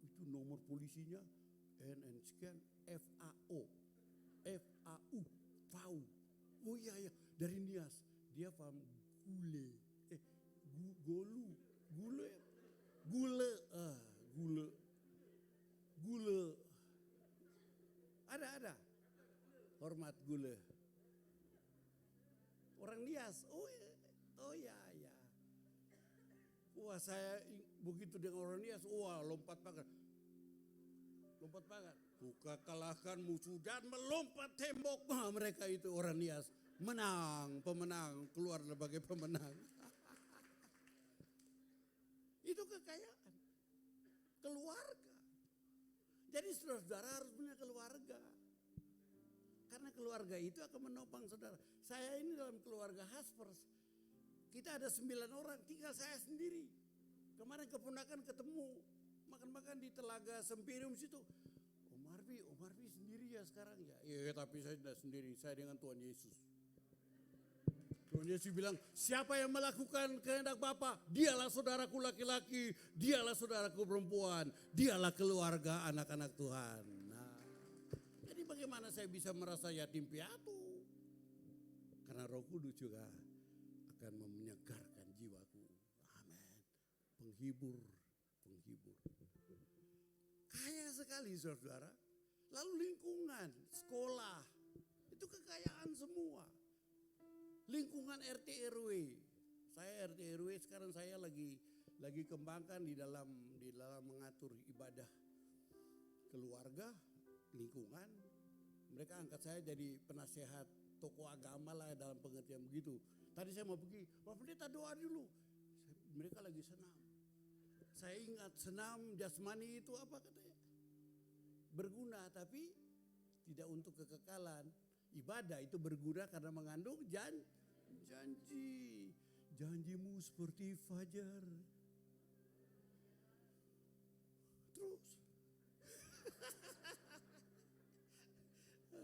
Itu nomor polisinya NN sekian FAO. FAU. Fau. Oh iya ya, dari Nias. Dia paham gule. Gule. Ada. Hormat gule. Orang Nias. Oh ya. Wah saya begitu dengan orang Nias. Wah lompat pagar. Buka kalahkan musuh dan melompat tembok. Wah, mereka itu orang Nias. Pemenang. Keluar sebagai pemenang. Itu kekayaan. Keluarga. Jadi saudara harus punya keluarga. Karena keluarga itu akan menopang saudara. Saya ini dalam keluarga Haspers. Kita ada 9 orang, tinggal saya sendiri. Kemarin keponakan ketemu. Makan-makan di Telaga Sempirium situ. Om Arbi sendiri ya sekarang ya. Iya tapi saya tidak sendiri, saya dengan Tuhan Yesus. Tuhan Yesus bilang, siapa yang melakukan kehendak Bapa, dialah saudaraku laki-laki, dialah saudaraku perempuan, dialah keluarga anak-anak Tuhan. Nah, bagaimana saya bisa merasa yatim piatu? Karena Roh Kudus juga akan menyegarkan jiwaku. Amin. Penghibur, penghibur. Kaya sekali saudara. Lalu lingkungan, sekolah, itu kekayaan semua. Lingkungan RT RW. Saya RT RW sekarang saya lagi kembangkan di dalam mengatur ibadah keluarga, lingkungan. Mereka angkat saya jadi penasehat tokoh agama lah dalam pengertian begitu. Tadi saya mau pergi, Pak Pendeta doa dulu. Mereka lagi senam. Saya ingat senam jasmani itu apa katanya? Berguna tapi tidak untuk kekekalan. Ibadah itu berguna karena mengandung janji. Janjimu seperti fajar. Terus.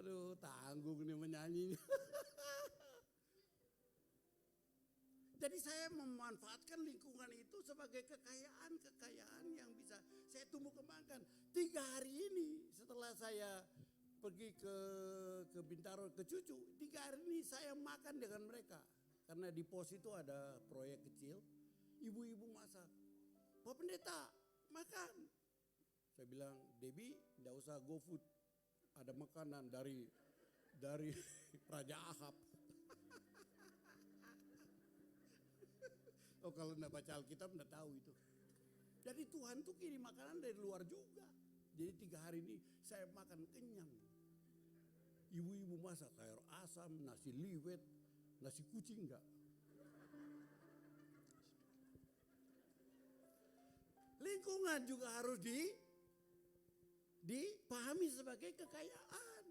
Aduh, tanggung nih menyanyinya. Jadi saya memanfaatkan lingkungan itu sebagai kekayaan yang bisa saya tumbuh kembangkan. 3 hari ini setelah saya pergi ke Bintaro ke cucu, 3 hari ini saya makan dengan mereka. Karena di pos itu ada proyek kecil, ibu-ibu masak. Pak Pendeta, makan. Saya bilang, Debbie enggak usah go food. Ada makanan dari Raja Ahab. Oh kalau enggak baca Alkitab enggak tahu itu. Jadi Tuhan tuh kirim makanan dari luar juga. Jadi 3 hari ini saya makan kenyang. Ibu-ibu masak sayur asam, nasi liwet, nasi kucing enggak. Lingkungan juga harus dipahami sebagai kekayaan.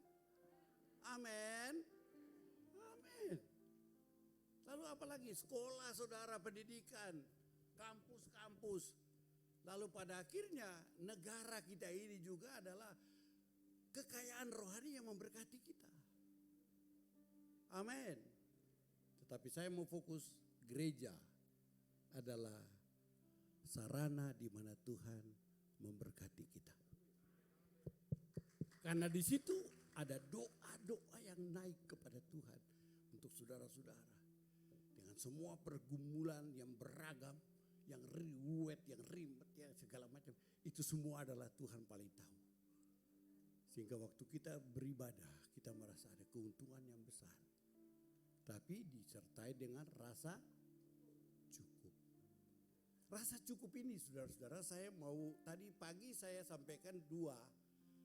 Amin. Amin. Lalu apalagi sekolah saudara, pendidikan, kampus-kampus. Lalu pada akhirnya negara kita ini juga adalah kekayaan rohani yang memberkati kita. Amin. Tetapi saya mau fokus gereja adalah sarana di mana Tuhan memberkati kita. Karena di situ ada doa-doa yang naik kepada Tuhan untuk saudara-saudara. Dengan semua pergumulan yang beragam, yang riwet, yang ribet, yang segala macam. Itu semua adalah Tuhan paling tahu. Sehingga waktu kita beribadah, kita merasa ada keuntungan yang besar. Tapi disertai dengan rasa cukup. Rasa cukup ini saudara-saudara, saya mau tadi pagi saya sampaikan 2.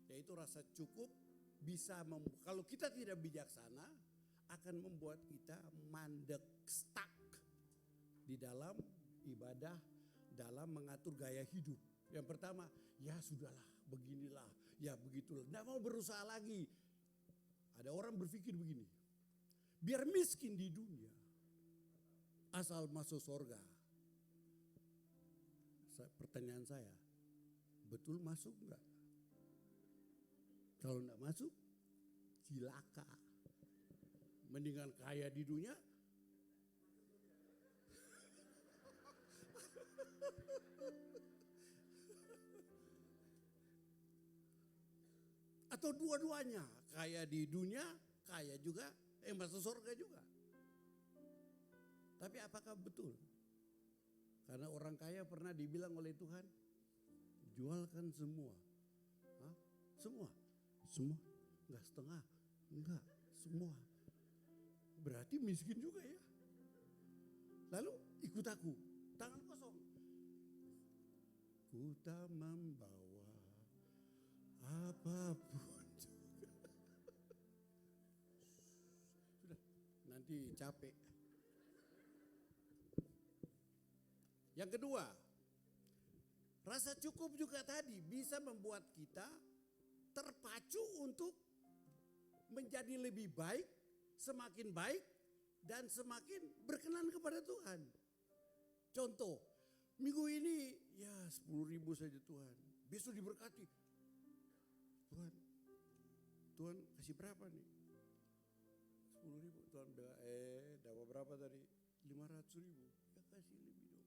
Yaitu rasa cukup bisa, kalau kita tidak bijaksana, akan membuat kita mandek, stuck di dalam ibadah, dalam mengatur gaya hidup. Yang pertama, ya sudahlah, beginilah, ya begitulah. Tidak mau berusaha lagi. Ada orang berpikir begini, biar miskin di dunia, asal masuk surga. Pertanyaan saya, betul masuk enggak? Kalau enggak masuk, cilaka. Mendingan kaya di dunia, atau dua-duanya, kaya di dunia, kaya juga, masuk surga juga. Tapi apakah betul? Karena orang kaya pernah dibilang oleh Tuhan, jualkan semua. Hah? Semua? Semua? Enggak setengah? Enggak, semua. Berarti miskin juga ya. Lalu ikut aku, tangan kosong. Ku tak membawa apapun juga. Sudah, nanti capek. Yang kedua, rasa cukup juga tadi bisa membuat kita terpacu untuk menjadi lebih baik, semakin baik, dan semakin berkenan kepada Tuhan. Contoh, minggu ini ya 10.000 saja Tuhan. Besok diberkati. Tuhan kasih berapa nih? 10.000. Tuhan bilang, dapat berapa tadi? 500.000. Ya kasih lebih dong.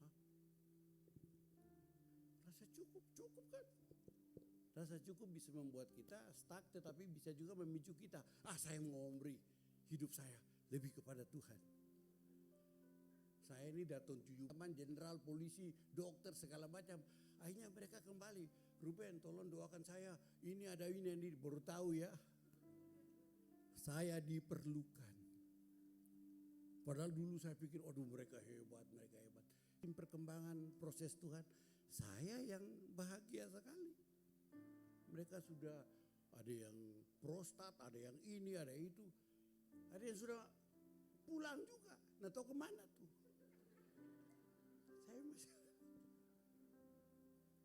Hah? Rasa cukup kan? Rasa cukup bisa membuat kita stuck, tetapi bisa juga memicu kita. Saya mau memberi hidup saya lebih kepada Tuhan. Saya ini datang 7 jenderal, polisi, dokter, segala macam. Akhirnya mereka kembali. Ruben, tolong doakan saya. Ini ada ini. Baru tahu ya. Saya diperlukan. Padahal dulu saya pikir, aduh mereka hebat. Perkembangan proses Tuhan, saya yang bahagia sekali. Mereka sudah ada yang prostat, ada yang ini, ada itu. Ada yang sudah pulang juga. Nah tahu kemana tuh. Saya masih.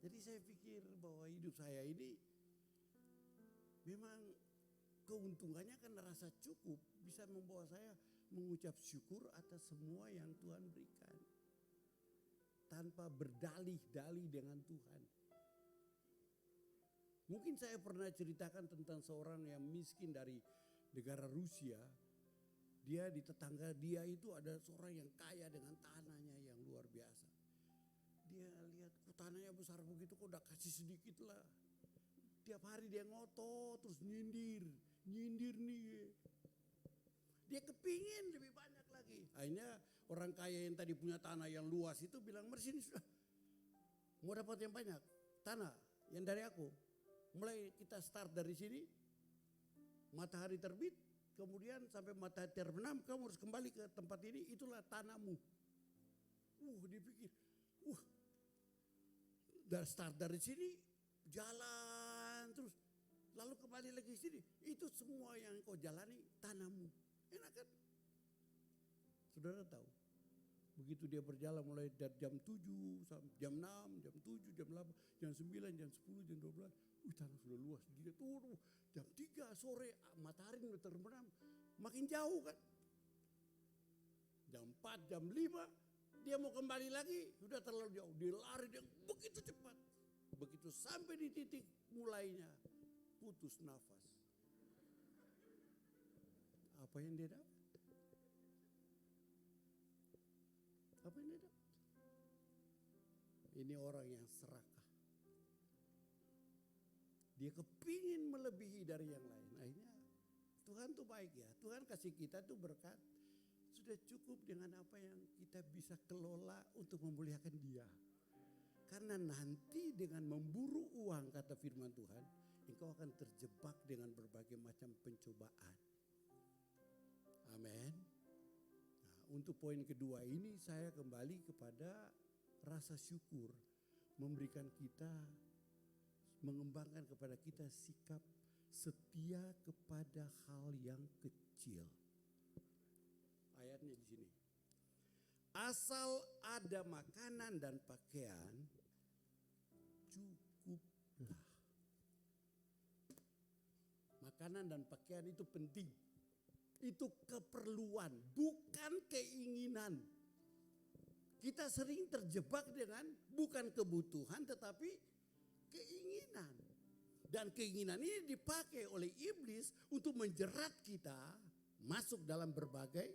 Jadi saya pikir bahwa hidup saya ini memang keuntungannya karena rasa cukup bisa membawa saya mengucap syukur atas semua yang Tuhan berikan. Tanpa berdalih-dalih dengan Tuhan. Mungkin saya pernah ceritakan tentang seorang yang miskin dari negara Rusia. Dia di tetangga dia itu ada seorang yang kaya dengan tanahnya yang luar biasa. Dia lihat kok tanahnya besar begitu, kok udah kasih sedikit lah. Tiap hari dia ngotot terus nyindir nih. Dia kepingin lebih banyak lagi. Akhirnya orang kaya yang tadi punya tanah yang luas itu bilang, "Sini sudah. Mau dapat yang banyak tanah yang dari aku. Mulai kita start dari sini, matahari terbit, kemudian sampai matahari terbenam, kamu harus kembali ke tempat ini, itulah tanahmu." Dia pikir, dari start dari sini, jalan terus, lalu kembali lagi sini, itu semua yang kau jalani tanahmu. Enak kan? Saudara tahu, begitu dia berjalan mulai dari jam 7, sampai jam 6, jam 7, jam 8, jam 9, jam 10, jam 12. Tanah sudah luas. Dia turun jam 3 sore matahari udah terbenam. Makin jauh kan. Jam 4, jam 5 dia mau kembali lagi. Sudah terlalu jauh. Dia lari dia begitu cepat. Begitu sampai di titik mulainya putus nafas. Apa yang dia dapat? Apa yang dia dapat? Ini orang yang serakah. Dia kepingin melebihi dari yang lain. Akhirnya Tuhan tuh baik ya. Tuhan kasih kita tuh berkat. Sudah cukup dengan apa yang kita bisa kelola untuk memuliakan Dia. Karena nanti dengan memburu uang, kata firman Tuhan, engkau akan terjebak dengan berbagai macam pencobaan. Amin. Nah, untuk poin kedua ini saya kembali kepada rasa syukur. Memberikan kita, mengembangkan kepada kita sikap setia kepada hal yang kecil. Ayatnya di sini. Asal ada makanan dan pakaian, cukuplah. Makanan dan pakaian itu penting. Itu keperluan, bukan keinginan. Kita sering terjebak dengan bukan kebutuhan tetapi keinginan. Dan keinginan ini dipakai oleh iblis untuk menjerat kita masuk dalam berbagai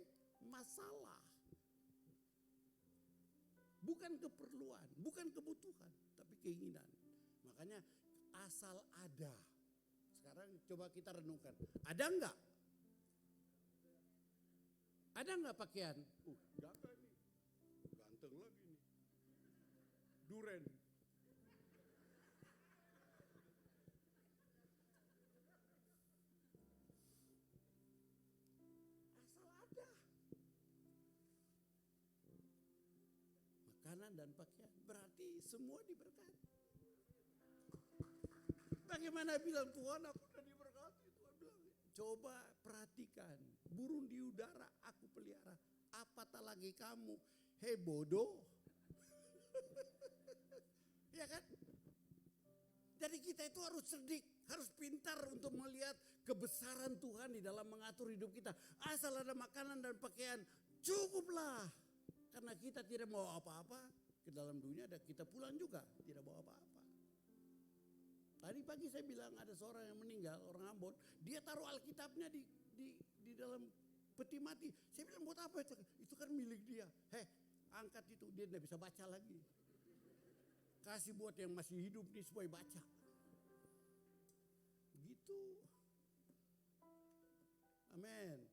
masalah. Bukan keperluan, bukan kebutuhan, tapi keinginan. Makanya asal ada. Sekarang coba kita renungkan. Ada enggak? Ada enggak pakaian? Jaga nih. Ganteng lagi nih. Duren. Makanan dan pakaian, berarti semua diberkati. Bagaimana bilang Tuhan aku sudah diberkati? Tuhan bilang, coba perhatikan, burung di udara aku pelihara, apatah lagi kamu, hei bodoh. Ya kan? Jadi kita itu harus cerdik, harus pintar untuk melihat kebesaran Tuhan di dalam mengatur hidup kita. Asal ada makanan dan pakaian, cukuplah. Karena kita tidak mau apa-apa ke dalam dunia dan kita pulang juga tidak bawa apa-apa. Tadi pagi saya bilang ada seorang yang meninggal, orang Ambon, dia taruh Alkitabnya di dalam peti mati. Saya bilang buat apa itu? Itu kan milik dia. Angkat itu, dia tidak bisa baca lagi. Kasih buat yang masih hidup nih supaya baca. itu. Amin.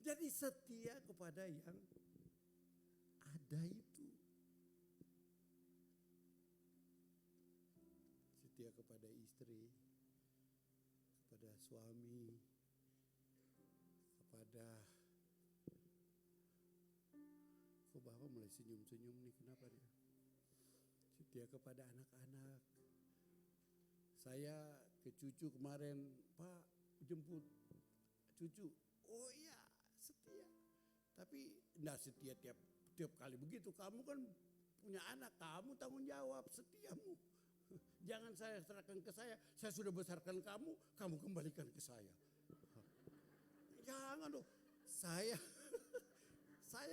Jadi setia kepada yang ada itu. Setia kepada istri, kepada suami, kepada... Kok Bapak mulai senyum-senyum nih, kenapa dia? Setia kepada anak-anak. Saya ke cucu kemarin, Pak jemput cucu. Oh iya, setia. Tapi enggak setia tiap kali begitu. Kamu kan punya anak, kamu tanggung jawab setiamu. Jangan saya serahkan ke saya sudah besarkan kamu, kamu kembalikan ke saya. Jangan dong, saya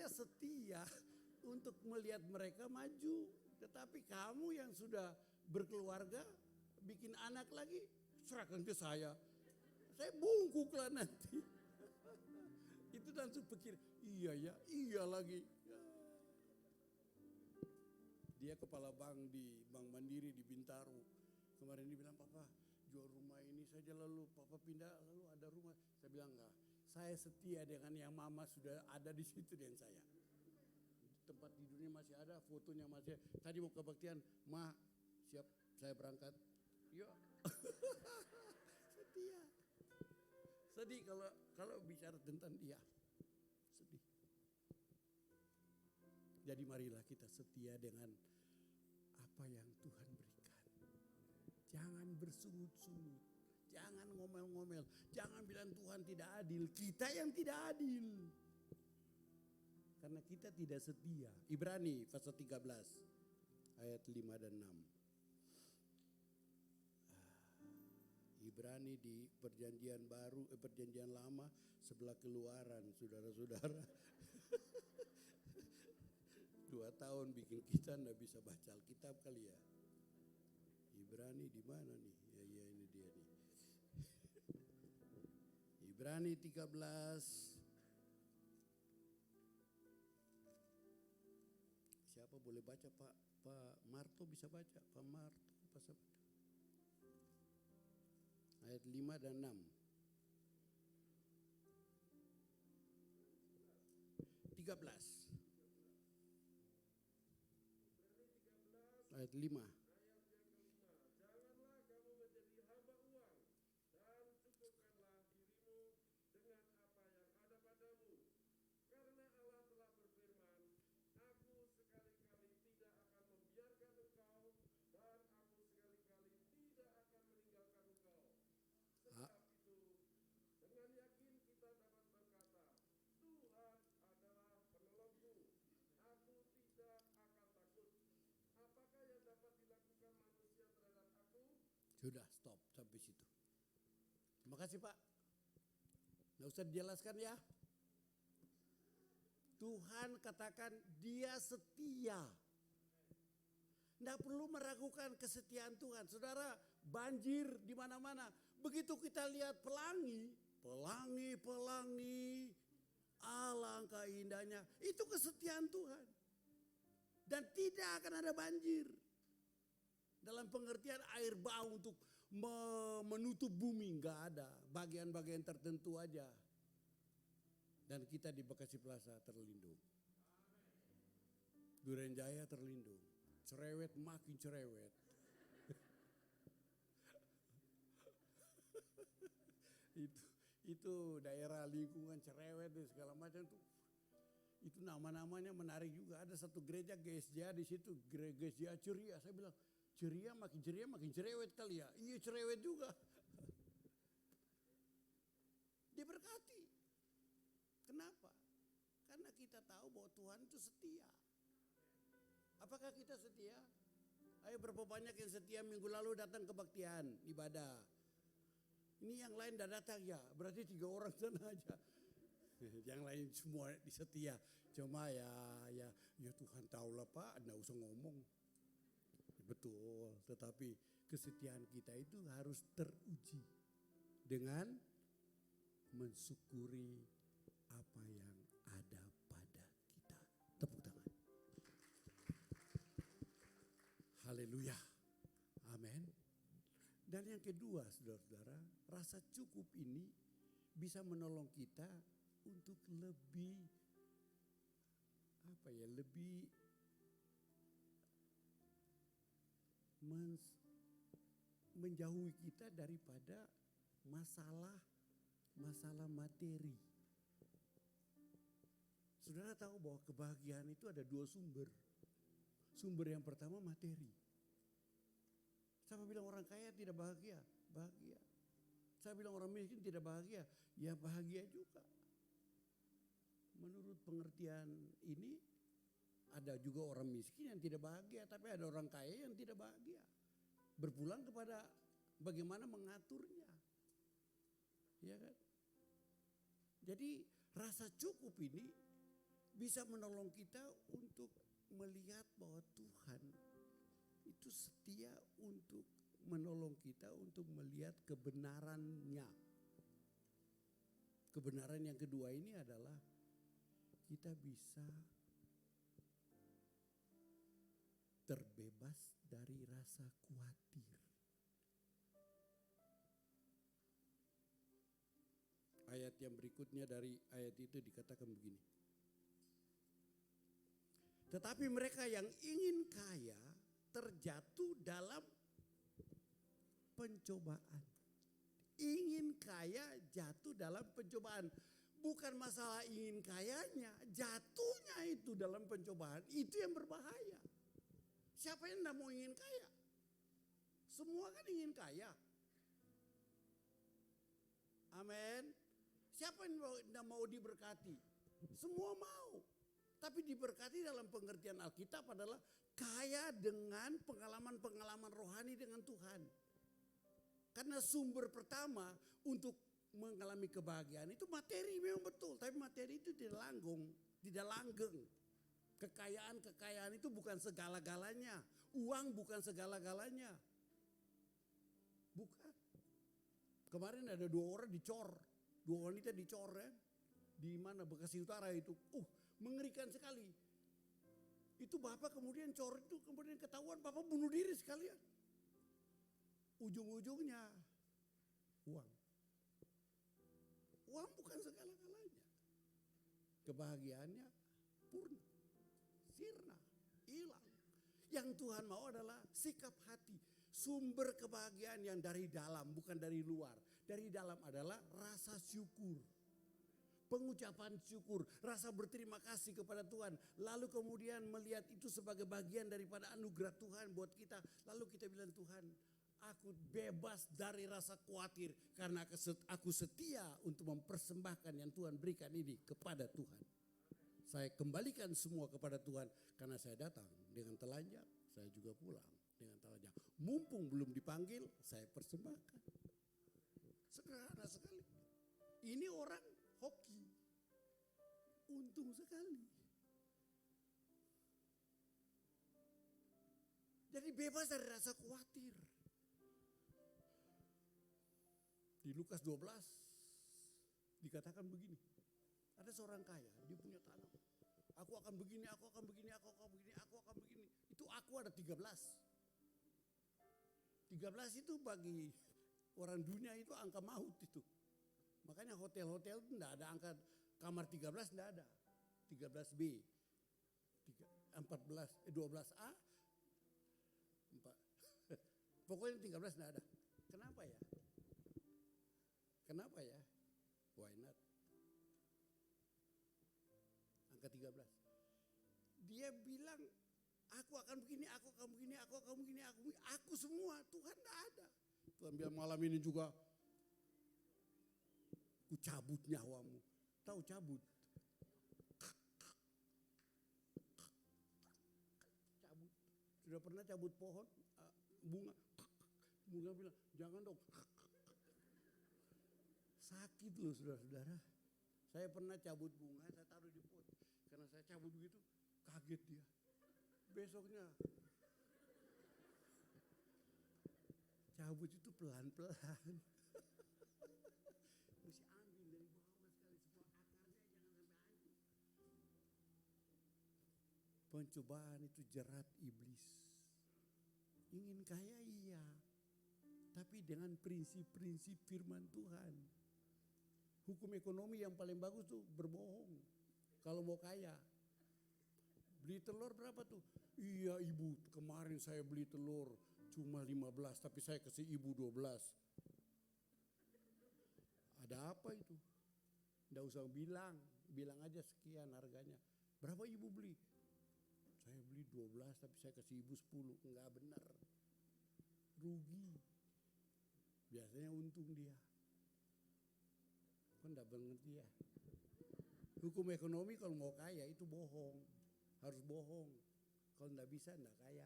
setia untuk melihat mereka maju. Tetapi kamu yang sudah berkeluarga, bikin anak lagi, serahkan ke saya. Saya bungkuklah nanti. Itu langsung pikir, iya ya, iya lagi. Dia kepala bank di Bank Mandiri di Bintaro. Kemarin dia bilang, Papa jual rumah ini saja lalu Papa pindah lalu ada rumah. Saya bilang enggak, saya setia dengan yang Mama sudah ada di situ dengan saya. Tempat tidurnya masih ada, fotonya masih ada. Tadi mau kebaktian, Ma siap saya berangkat. Yuk. Setia. Sedih kalau bicara tentang dia. Sedih. Jadi marilah kita setia dengan apa yang Tuhan berikan. Jangan bersungut-sungut. Jangan ngomel-ngomel. Jangan bilang Tuhan tidak adil. Kita yang tidak adil. Karena kita tidak setia. Ibrani pasal 13 ayat 5 dan 6. Ibrani di perjanjian baru, perjanjian lama sebelah Keluaran, saudara-saudara. 2 tahun bikin kita enggak bisa baca Alkitab kali ya. Ibrani di mana nih? Ya ini dia nih. Ibrani 13. Siapa boleh baca Pak Marto bisa baca. Pak Marto bisa baca. Ayat 5 dan 6. 13. Ayat 5. Janganlah kamu menjadi hamba uang dan cukupkanlah dirimu dengan apa yang ada padamu. Karena Allah telah berfirman, aku sekali-kali tidak akan membiarkan engkau dan aku sekali-kali tidak akan meninggalkan engkau. Sebab itu, dengan yakin kita dapat berkata, Tuhan adalah penolongku, aku tidak akan takut. Apakah yang dapat dilakukan manusia terhadap aku? Sudah stop sampai situ. Terima kasih Pak. Nggak usah dijelaskan ya. Tuhan katakan dia setia. Nggak perlu meragukan kesetiaan Tuhan. Saudara, banjir di mana-mana. Begitu kita lihat pelangi, alangkah indahnya. Itu kesetiaan Tuhan. Dan tidak akan ada banjir. Dalam pengertian air bah untuk menutup bumi, enggak ada. Bagian-bagian tertentu aja. Dan kita di Bekasi Plaza terlindung. Duren Jaya terlindung. Cerewet makin cerewet. itu daerah lingkungan cerewet dan segala macam tuh. Itu nama-namanya menarik juga. Ada satu gereja GSJ di situ, GSJ ceria. Saya bilang, ceria makin cerewet kali ya. Iya cerewet juga. Diberkati. Kenapa? Karena kita tahu bahwa Tuhan itu setia. Apakah kita setia? Ayo berapa banyak yang setia minggu lalu datang kebaktian, ibadah. Ini yang lain tidak datang ya, berarti 3 orang sana aja. Yang lain semua disetia. Cuma ya Tuhan tahulah Pak, enggak usah ngomong. Betul, tetapi kesetiaan kita itu harus teruji dengan mensyukuri apa yang ada pada kita. Tepuk tangan. Haleluya. Amin. Dan yang kedua, saudara-saudara, rasa cukup ini bisa menolong kita untuk lebih lebih menjauhi kita daripada masalah materi. Saudara tahu bahwa kebahagiaan itu ada dua sumber. Sumber yang pertama materi. Saya bilang orang kaya tidak bahagia, bahagia. Saya bilang orang miskin tidak bahagia, ya bahagia juga. Menurut pengertian ini ada juga orang miskin yang tidak bahagia, tapi ada orang kaya yang tidak bahagia. Berpulang kepada bagaimana mengaturnya. Ya kan? Jadi rasa cukup ini bisa menolong kita untuk melihat bahwa Tuhan itu setia untuk menolong kita untuk melihat kebenarannya. Kebenaran yang kedua ini adalah kita bisa terbebas dari rasa khawatir. Ayat yang berikutnya dari ayat itu dikatakan begini. Tetapi mereka yang ingin kaya terjatuh dalam pencobaan. Ingin kaya jatuh dalam pencobaan. Bukan masalah ingin kayanya, jatuhnya itu dalam pencobaan, itu yang berbahaya. Siapa yang tidak mau ingin kaya? Semua kan ingin kaya. Amin. Siapa yang tidak mau diberkati? Semua mau. Tapi diberkati dalam pengertian Alkitab adalah kaya dengan pengalaman-pengalaman rohani dengan Tuhan. Karena sumber pertama untuk mengalami kebahagiaan itu materi memang betul. Tapi materi itu tidak langgeng. Kekayaan itu bukan segala-galanya. Uang bukan segala-galanya. Bukan. Kemarin ada 2 orang dicor. 2 wanita dicor ya. Di mana Bekasi Utara itu. Mengerikan sekali. Itu bapak kemudian cor itu kemudian ketahuan bapak bunuh diri sekalian. Ujung-ujungnya uang. Uang bukan segala-galanya. Kebahagiaannya purna, sirna, hilang. Yang Tuhan mau adalah sikap hati. Sumber kebahagiaan yang dari dalam bukan dari luar. Dari dalam adalah rasa syukur. Pengucapan syukur, rasa berterima kasih kepada Tuhan. Lalu kemudian melihat itu sebagai bagian daripada anugerah Tuhan buat kita. Lalu kita bilang Tuhan, aku bebas dari rasa khawatir. Karena aku setia untuk mempersembahkan yang Tuhan berikan ini kepada Tuhan. Saya kembalikan semua kepada Tuhan. Karena saya datang dengan telanjang, saya juga pulang dengan telanjang. Mumpung belum dipanggil, saya persembahkan. Sederhana sekali. Ini orang hoki. Untung sekali. Jadi bebas dari rasa khawatir. Di Lukas 12 dikatakan begini. Ada seorang kaya, dia punya tanah. Aku akan begini, aku akan begini, aku akan begini, aku akan begini. Itu aku ada 13. 13 itu bagi orang dunia itu angka maut itu. Makanya hotel-hotel itu enggak ada angka kamar 13 enggak ada. 13B. 12A. Pokoknya 13 enggak ada. Kenapa ya? Kenapa ya? Why not? Angka 13. Dia bilang, aku akan begini, aku akan begini, aku akan begini, aku semua. Tuhan enggak ada. Tuhan bilang malam ini juga, ku cabut nyawamu. Tahu cabut? Cabut. Sudah pernah cabut pohon, bunga? Bunga bilang, jangan dong. Sakit loh saudara-saudara. Saya pernah cabut bunga, saya taruh di pot. Karena saya cabut begitu, kaget dia. Besoknya, cabut itu pelan-pelan. Mesti ambil dari bawah sekali, semua akarnya jangan sampai hancur. Pencobaan itu jerat iblis. Ingin kaya iya, tapi dengan prinsip-prinsip firman Tuhan. Hukum ekonomi yang paling bagus tuh berbohong. Kalau mau kaya. Beli telur berapa tuh? Iya ibu, kemarin saya beli telur cuma 15 tapi saya kasih ibu 12. Ada apa itu? Nggak usah bilang aja sekian harganya. Berapa ibu beli? Saya beli 12 tapi saya kasih ibu 10. Enggak benar. Rugi. Biasanya untung dia. Kan enggak mengerti ya. Hukum ekonomi kalau mau kaya itu bohong. Harus bohong. Kalau enggak bisa enggak kaya.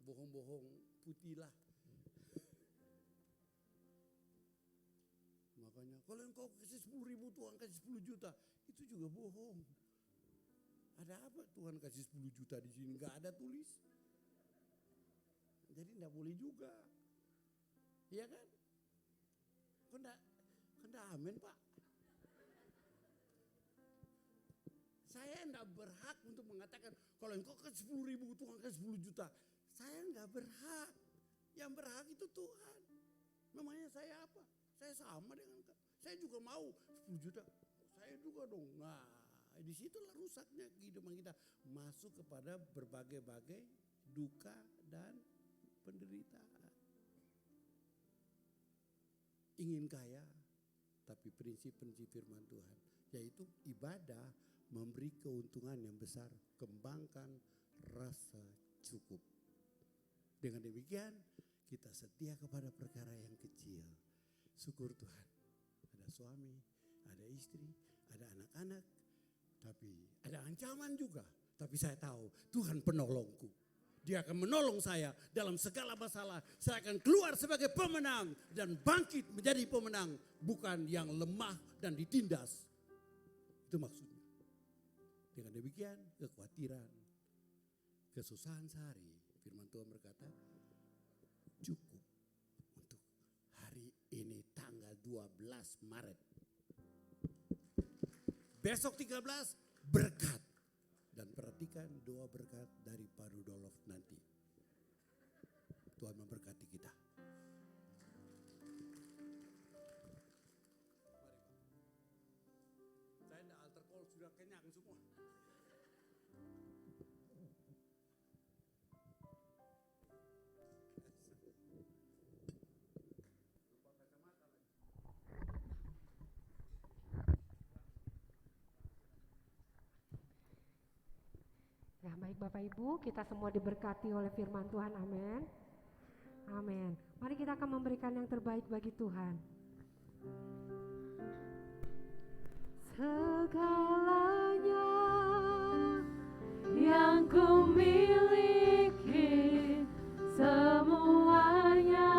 Bohong-bohong putih lah. Makanya kalau engkau kasih 10.000 Tuhan kasih 10 juta. Itu juga bohong. Ada apa Tuhan kasih 10 juta di sini? Enggak ada tulis. Jadi enggak boleh juga. Iya kan? Kok enggak amin Pak? Saya enggak berhak untuk mengatakan kalau engkau kasih 10.000 Tuhan kasih 10 juta. Saya enggak berhak. Yang berhak itu Tuhan. Namanya saya apa? Saya sama dengan saya juga mau 10 juta. Saya juga dong. Nah, disitulah rusaknya kehidupan kita. Masuk kepada berbagai-bagai duka dan penderitaan. Ingin kaya, tapi prinsip-prinsip firman Tuhan. Yaitu ibadah memberi keuntungan yang besar. Kembangkan rasa cukup. Dengan demikian kita setia kepada perkara yang kecil. Syukur Tuhan. Ada suami, ada istri, ada anak-anak. Tapi ada ancaman juga. Tapi saya tahu Tuhan penolongku. Dia akan menolong saya dalam segala masalah. Saya akan keluar sebagai pemenang dan bangkit menjadi pemenang. Bukan yang lemah dan ditindas. Itu maksudnya. Dengan demikian kekhawatiran, kesusahan sehari. Firman Tuhan berkata cukup untuk hari ini tanggal 12 Maret. Besok 13 berkat. Dan perhatikan doa berkat dari Pak Rudolf nanti. Tuhan memberkati kita. Saya tidak altar call, sudah kenyang semua. Ya, baik Bapak Ibu, kita semua diberkati oleh firman Tuhan, amin. Amin. Mari kita akan memberikan yang terbaik bagi Tuhan. Segalanya yang ku miliki, semuanya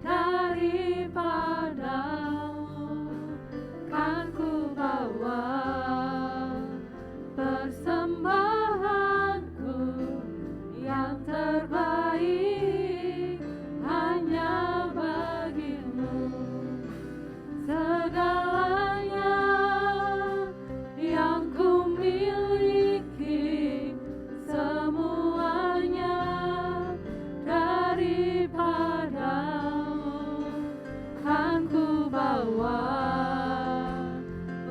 daripadamu kan ku bawa. Persembahanku yang terbaik hanya bagimu. Segalanya yang ku miliki, semuanya daripadamu kan ku bawa.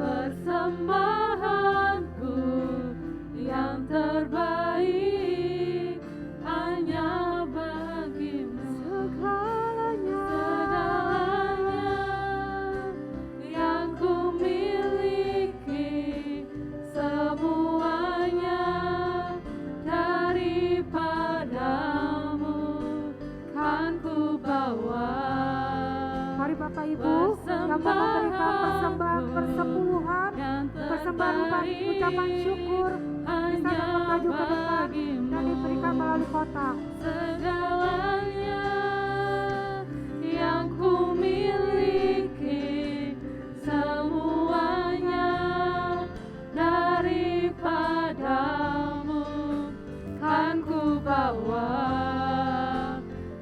Persembahanku yang terbaik hanya bagimu. Segalanya yang ku miliki, semuanya daripadamu kan ku bawa. Mari Bapak Ibu yang mau memberikan persembahan persepuluhan, persembahan ucapan syukur, bisa dapat maju ke depan dan diberikan melalui kotak. Segalanya yang ku miliki, semuanya daripadamu kan ku bawa.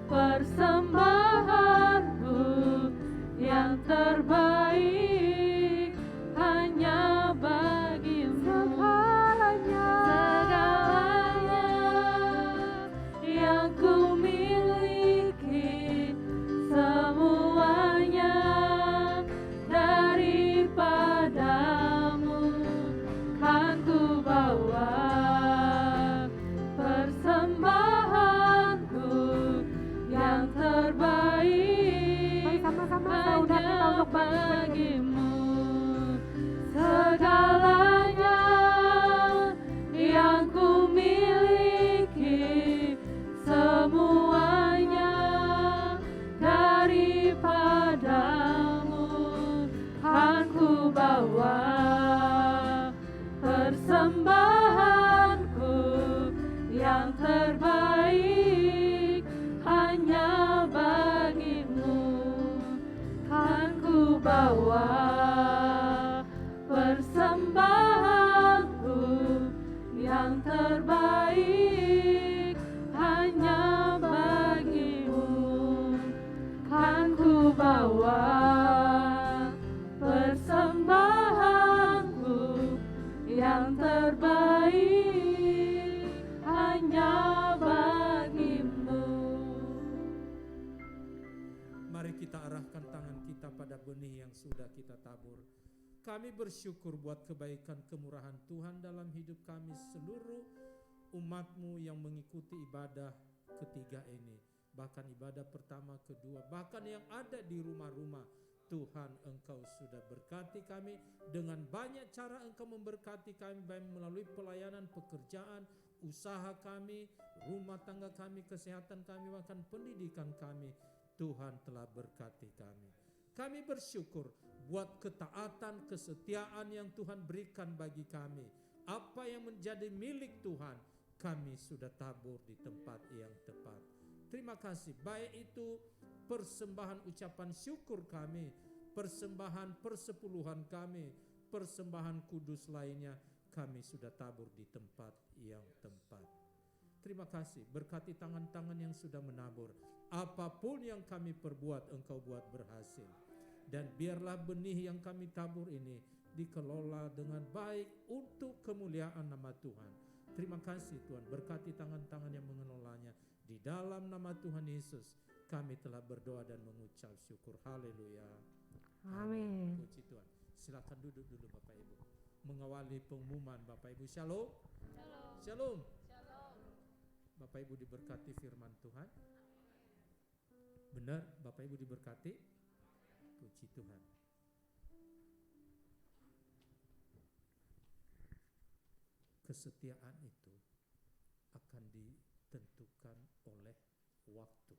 Persembahanku yang terbaik hanya bagimu. Segalanya yang ku miliki, bawa persembahanku yang terbaik hanya bagimu. Kan ku bawa persembahanku yang terbaik hanya bagimu. Kan ku bawa persembahanku yang terbaik hanya bagimu. Mari kita arahkan tangan kita pada benih yang sudah kita tabur. Kami bersyukur buat kebaikan kemurahan Tuhan dalam hidup kami seluruh umat-Mu yang mengikuti ibadah ketiga ini. Bahkan ibadah pertama, kedua, bahkan yang ada di rumah-rumah. Tuhan, Engkau sudah berkati kami dengan banyak cara. Engkau memberkati kami baik melalui pelayanan, pekerjaan, usaha kami, rumah tangga kami, kesehatan kami, bahkan pendidikan kami. Tuhan telah berkati kami. Kami bersyukur buat ketaatan, kesetiaan yang Tuhan berikan bagi kami. Apa yang menjadi milik Tuhan, kami sudah tabur di tempat yang tepat. Terima kasih, baik itu persembahan ucapan syukur kami, persembahan persepuluhan kami, persembahan kudus lainnya, kami sudah tabur di tempat yang tepat. Terima kasih, berkati tangan-tangan yang sudah menabur. Apapun yang kami perbuat, Engkau buat berhasil. Dan biarlah benih yang kami tabur ini dikelola dengan baik untuk kemuliaan nama Tuhan. Terima kasih Tuhan, berkati tangan-tangan yang mengelolanya. Di dalam nama Tuhan Yesus, kami telah berdoa dan mengucap syukur. Haleluya. Amin. Puji Tuhan. Silakan duduk dulu Bapak Ibu. Mengawali pengumuman Bapak Ibu. Shalom. Shalom. Bapak Ibu diberkati firman Tuhan. Benar, Bapak Ibu diberkati. Puji Tuhan. Kesetiaan itu akan ditentukan oleh waktu.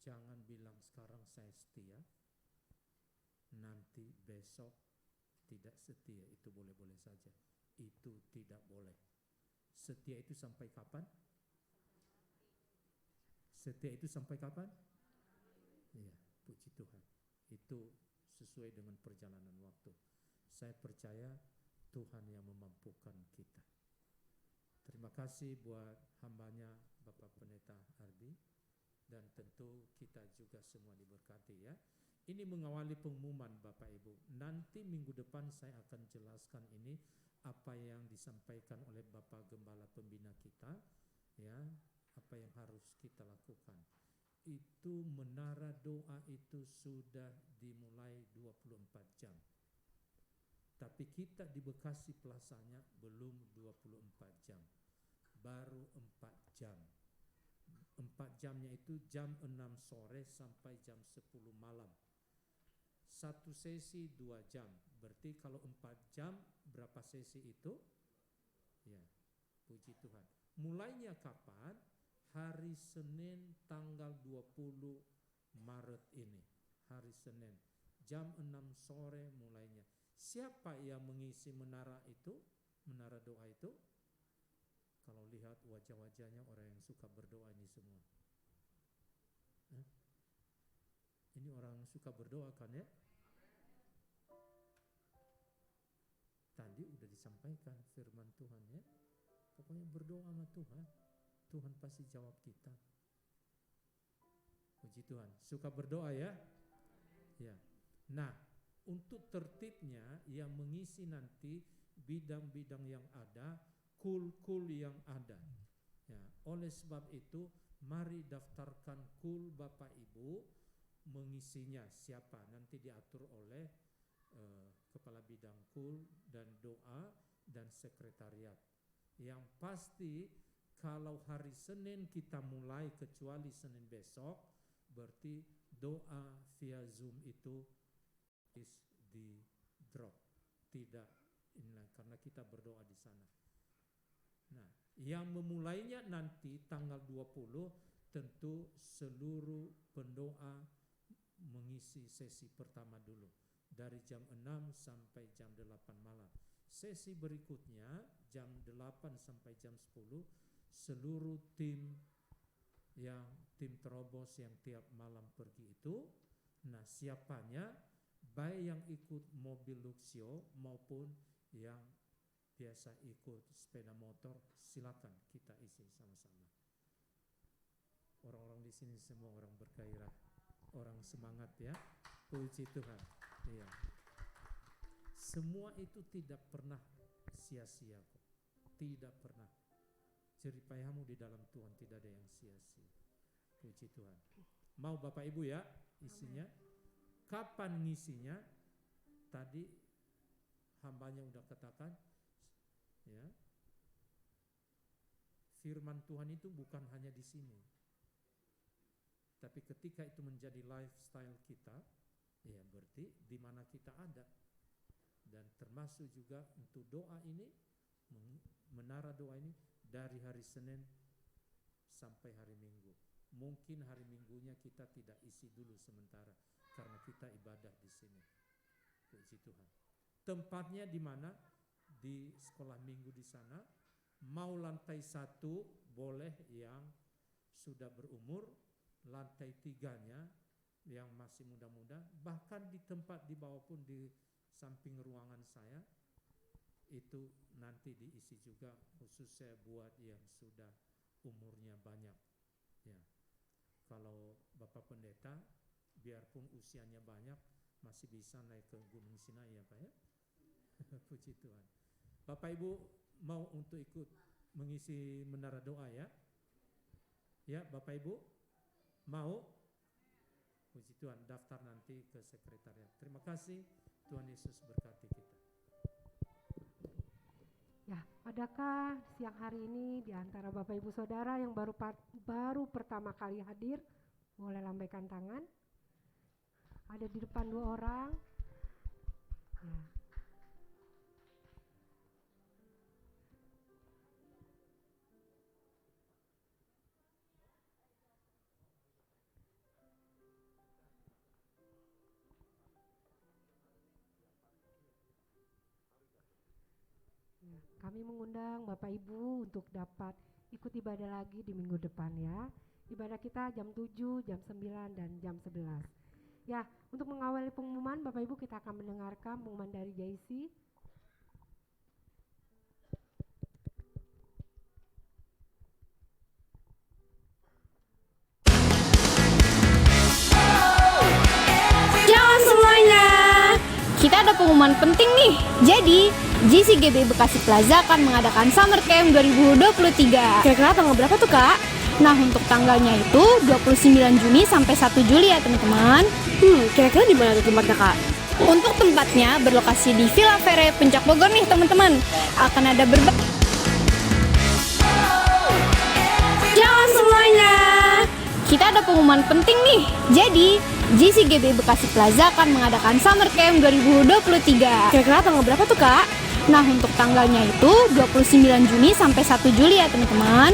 Jangan bilang sekarang saya setia, nanti besok tidak setia. Itu boleh-boleh saja. Itu tidak boleh. Setia itu sampai kapan? Setia itu sampai kapan? Iya, puji Tuhan. Itu sesuai dengan perjalanan waktu. Saya percaya Tuhan yang memampukan kita. Terima kasih buat hambanya Bapak Pendeta Ardi. Dan tentu kita juga semua diberkati ya. Ini mengawali pengumuman Bapak Ibu. Nanti minggu depan saya akan jelaskan ini apa yang disampaikan oleh Bapak Gembala Pembina kita, ya, apa yang harus kita lakukan. Itu menara doa itu sudah dimulai 24 jam. Tapi kita di Bekasi Plasanya belum 24 jam. Baru 4 jam. 4 jamnya itu jam 6 sore sampai jam 10 malam. Satu sesi 2 jam. Berarti kalau 4 jam berapa sesi itu? Ya, puji Tuhan. Mulainya kapan? Hari Senin tanggal 20 Maret ini. Hari Senin. Jam 6 sore mulainya. Siapa yang mengisi menara itu? Menara doa itu? Kalau lihat wajah-wajahnya orang yang suka berdoa ini semua. Ini orang suka berdoa kan ya? Tadi udah disampaikan firman Tuhan ya. Pokoknya berdoa sama Tuhan. Tuhan pasti jawab kita. Puji Tuhan. Suka berdoa ya? Ya. Nah, untuk tertibnya yang mengisi nanti bidang-bidang yang ada, kul-kul yang ada. Ya, oleh sebab itu, mari daftarkan kul Bapak Ibu, mengisinya siapa nanti diatur oleh kepala bidang kul dan doa dan sekretariat. Yang pasti kalau hari Senin kita mulai kecuali Senin besok, berarti doa via Zoom itu di drop, tidak ini karena kita berdoa di sana. Nah, yang memulainya nanti tanggal 20 tentu seluruh pendoa mengisi sesi pertama dulu. dari jam 6 sampai jam 8 malam. Sesi berikutnya jam 8 sampai jam 10 seluruh tim terobos yang tiap malam pergi itu. Nah, siapanya baik yang ikut mobil Luxio maupun yang biasa ikut sepeda motor, silakan kita isi sama-sama. Orang-orang di sini semua orang bergairah, orang semangat ya. Puji Tuhan. Iya. Semua itu tidak pernah sia-sia kok. Tidak pernah. Jerih payahmu di dalam Tuhan tidak ada yang sia-sia. Puji Tuhan. Mau Bapak Ibu ya isinya? Kapan ngisinya? Tadi hambanya udah katakan ya. Firman Tuhan itu bukan hanya di sini. Tapi ketika itu menjadi lifestyle kita, ya berarti di mana kita ada. Dan termasuk juga untuk doa ini, menara doa ini dari hari Senin sampai hari Minggu. Mungkin hari Minggunya kita tidak isi dulu sementara karena kita ibadah di sini. Puji Tuhan. Tempatnya di mana? Di sekolah minggu di sana. Mau lantai 1 boleh yang sudah berumur, lantai 3-nya yang masih muda-muda, bahkan di tempat di bawah pun di samping ruangan saya itu nanti diisi juga, khusus saya buat yang sudah umurnya banyak ya. Kalau Bapak Pendeta biarpun usianya banyak masih bisa naik ke Gunung Sinai ya Pak ya. Puji Tuhan. Bapak Ibu mau untuk ikut mengisi menara doa ya? Ya Bapak Ibu mau? Puji Tuhan, daftar nanti ke sekretariat. Terima kasih, Tuhan Yesus berkati kita. Ya, adakah siang hari ini di antara Bapak Ibu Saudara yang baru pertama kali hadir, boleh lambaikan tangan. Ada di depan 2 orang. Ya. Kami mengundang Bapak Ibu untuk dapat ikut ibadah lagi di minggu depan ya. Ibadah kita jam 7, jam 9, dan jam 11. Ya, untuk mengawali pengumuman Bapak Ibu kita akan mendengarkan pengumuman dari JC. Shalom semuanya. Kita ada pengumuman penting nih. Jadi, JCGB Bekasi Plaza akan mengadakan Summer Camp 2023. Kira-kira tanggal berapa tuh, Kak? Nah, untuk tanggalnya itu 29 Juni sampai 1 Juli ya, teman-teman. Kira-kira di mana tuh tempatnya, Kak? Untuk tempatnya berlokasi di Villa Vere Puncak Bogor nih, teman-teman. Akan ada Shalom semuanya. Kita ada pengumuman penting nih. Jadi, JCGB Bekasi Plaza akan mengadakan Summer Camp 2023. Kira-kira tanggal berapa tuh, Kak? Nah, untuk tanggalnya itu 29 Juni sampai 1 Juli ya, teman-teman.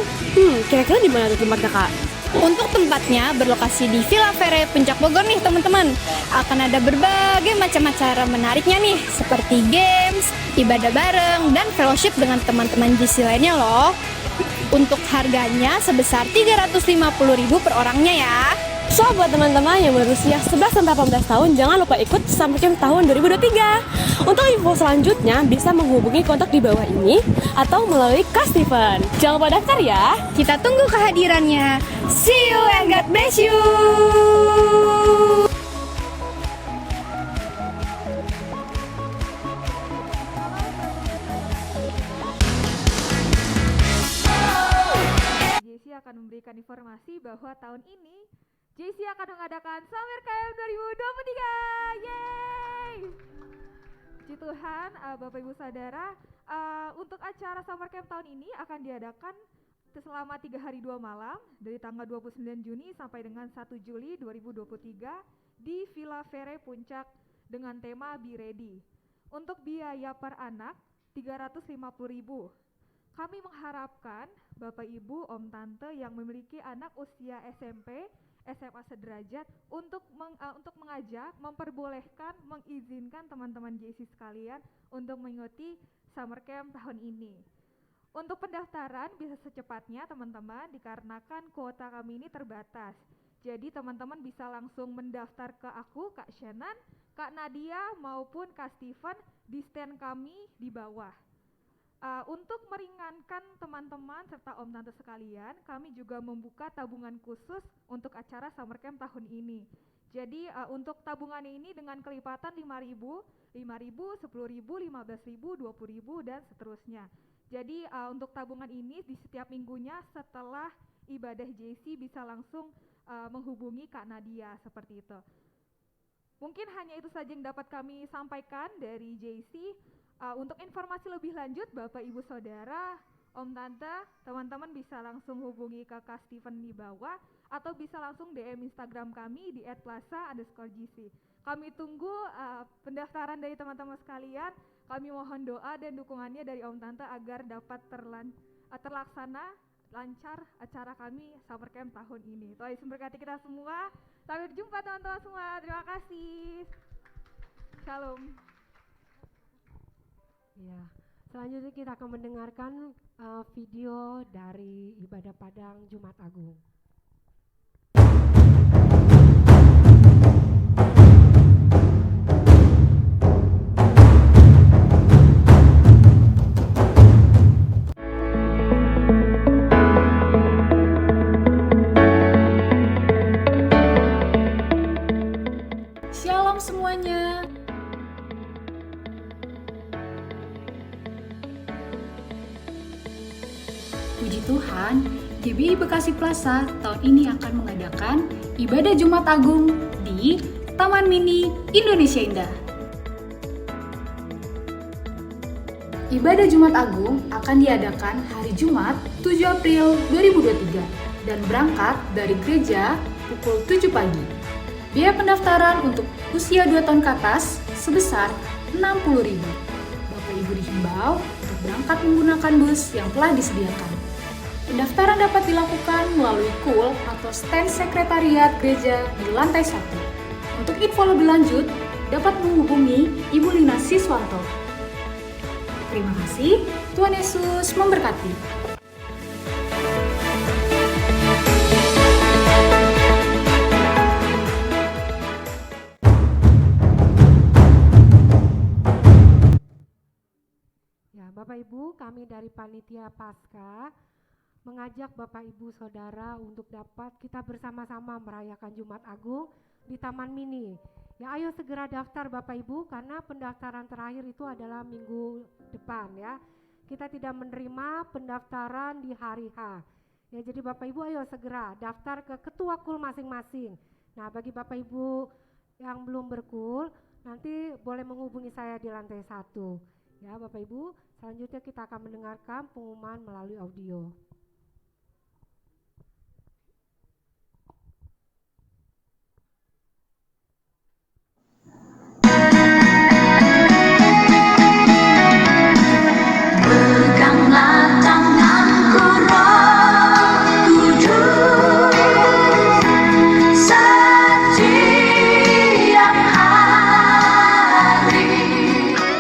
Kira-kira di mana tuh tempatnya, Kak? Untuk tempatnya berlokasi di Villa Vere Puncak Bogor nih, teman-teman. Akan ada berbagai macam acara menariknya nih, seperti games, ibadah bareng, dan fellowship dengan teman-teman JC lainnya loh. Untuk harganya sebesar 350.000 per orangnya ya. So, buat teman-teman yang berusia 11 sampai 18 tahun, jangan lupa ikut Summer Camp tahun 2023. Untuk info selanjutnya bisa menghubungi kontak di bawah ini atau melalui Kak Steven. Jangan lupa daftar ya. Kita tunggu kehadirannya. See you and God bless you. JC akan memberikan informasi bahwa tahun ini JC akan mengadakan Summer Camp 2023. Yeay! Puji Tuhan, Bapak Ibu Saudara, untuk acara Summer Camp tahun ini akan diadakan selama 3 hari 2 malam dari tanggal 29 Juni sampai dengan 1 Juli 2023 di Villa Vere Puncak dengan tema Be Ready. Untuk biaya per anak 350.000. Kami mengharapkan Bapak Ibu, Om Tante yang memiliki anak usia SMP, SMA Sederajat untuk mengajak, memperbolehkan, mengizinkan teman-teman JC sekalian untuk mengikuti Summer Camp tahun ini. Untuk pendaftaran bisa secepatnya teman-teman, dikarenakan kuota kami ini terbatas. Jadi teman-teman bisa langsung mendaftar ke aku, Kak Shannon, Kak Nadia maupun Kak Steven di stand kami di bawah. Untuk meringankan teman-teman serta om tante sekalian, kami juga membuka tabungan khusus untuk acara Summer Camp tahun ini. Jadi untuk tabungan ini dengan kelipatan 5.000, 10.000, 15.000, 20.000 dan seterusnya. Jadi untuk tabungan ini di setiap minggunya setelah ibadah JC bisa langsung menghubungi Kak Nadia seperti itu. Mungkin hanya itu saja yang dapat kami sampaikan dari JC. Untuk informasi lebih lanjut Bapak Ibu Saudara, Om Tante, teman-teman bisa langsung hubungi ke Kak Steven di bawah atau bisa langsung DM Instagram kami di @plaza_gc. Kami tunggu pendaftaran dari teman-teman sekalian. Kami mohon doa dan dukungannya dari Om Tante agar dapat terlaksana lancar acara kami Summer Camp tahun ini. Tuhan Yesus memberkati kita semua. Sampai jumpa teman-teman semua. Terima kasih. Shalom. Ya, selanjutnya kita akan mendengarkan video dari ibadah Padang Jumat Agung. Shalom semuanya. Puji Tuhan, GBI Bekasi Plaza tahun ini akan mengadakan ibadah Jumat Agung di Taman Mini Indonesia Indah. Ibadah Jumat Agung akan diadakan hari Jumat 7 April 2023 dan berangkat dari gereja pukul 7 pagi. Biaya pendaftaran untuk usia 2 tahun ke atas sebesar 60.000. Bapak Ibu dihimbau untuk berangkat menggunakan bus yang telah disediakan. Pendaftaran dapat dilakukan melalui KUL atau stand sekretariat gereja di lantai 1. Untuk info lebih lanjut, dapat menghubungi Ibu Lina Siswanto. Terima kasih, Tuhan Yesus memberkati. Bapak Ibu, kami dari Panitia Paskah mengajak Bapak Ibu Saudara untuk dapat kita bersama-sama merayakan Jumat Agung di Taman Mini. Ya, ayo segera daftar Bapak Ibu karena pendaftaran terakhir itu adalah minggu depan ya. Kita tidak menerima pendaftaran di hari H. Ya, jadi Bapak Ibu ayo segera daftar ke ketua KUL masing-masing. Nah, bagi Bapak Ibu yang belum berKUL, nanti boleh menghubungi saya di lantai 1. Ya, Bapak Ibu, selanjutnya kita akan mendengarkan pengumuman melalui audio. Peganglah tanganku Roh Kudus setiap hari.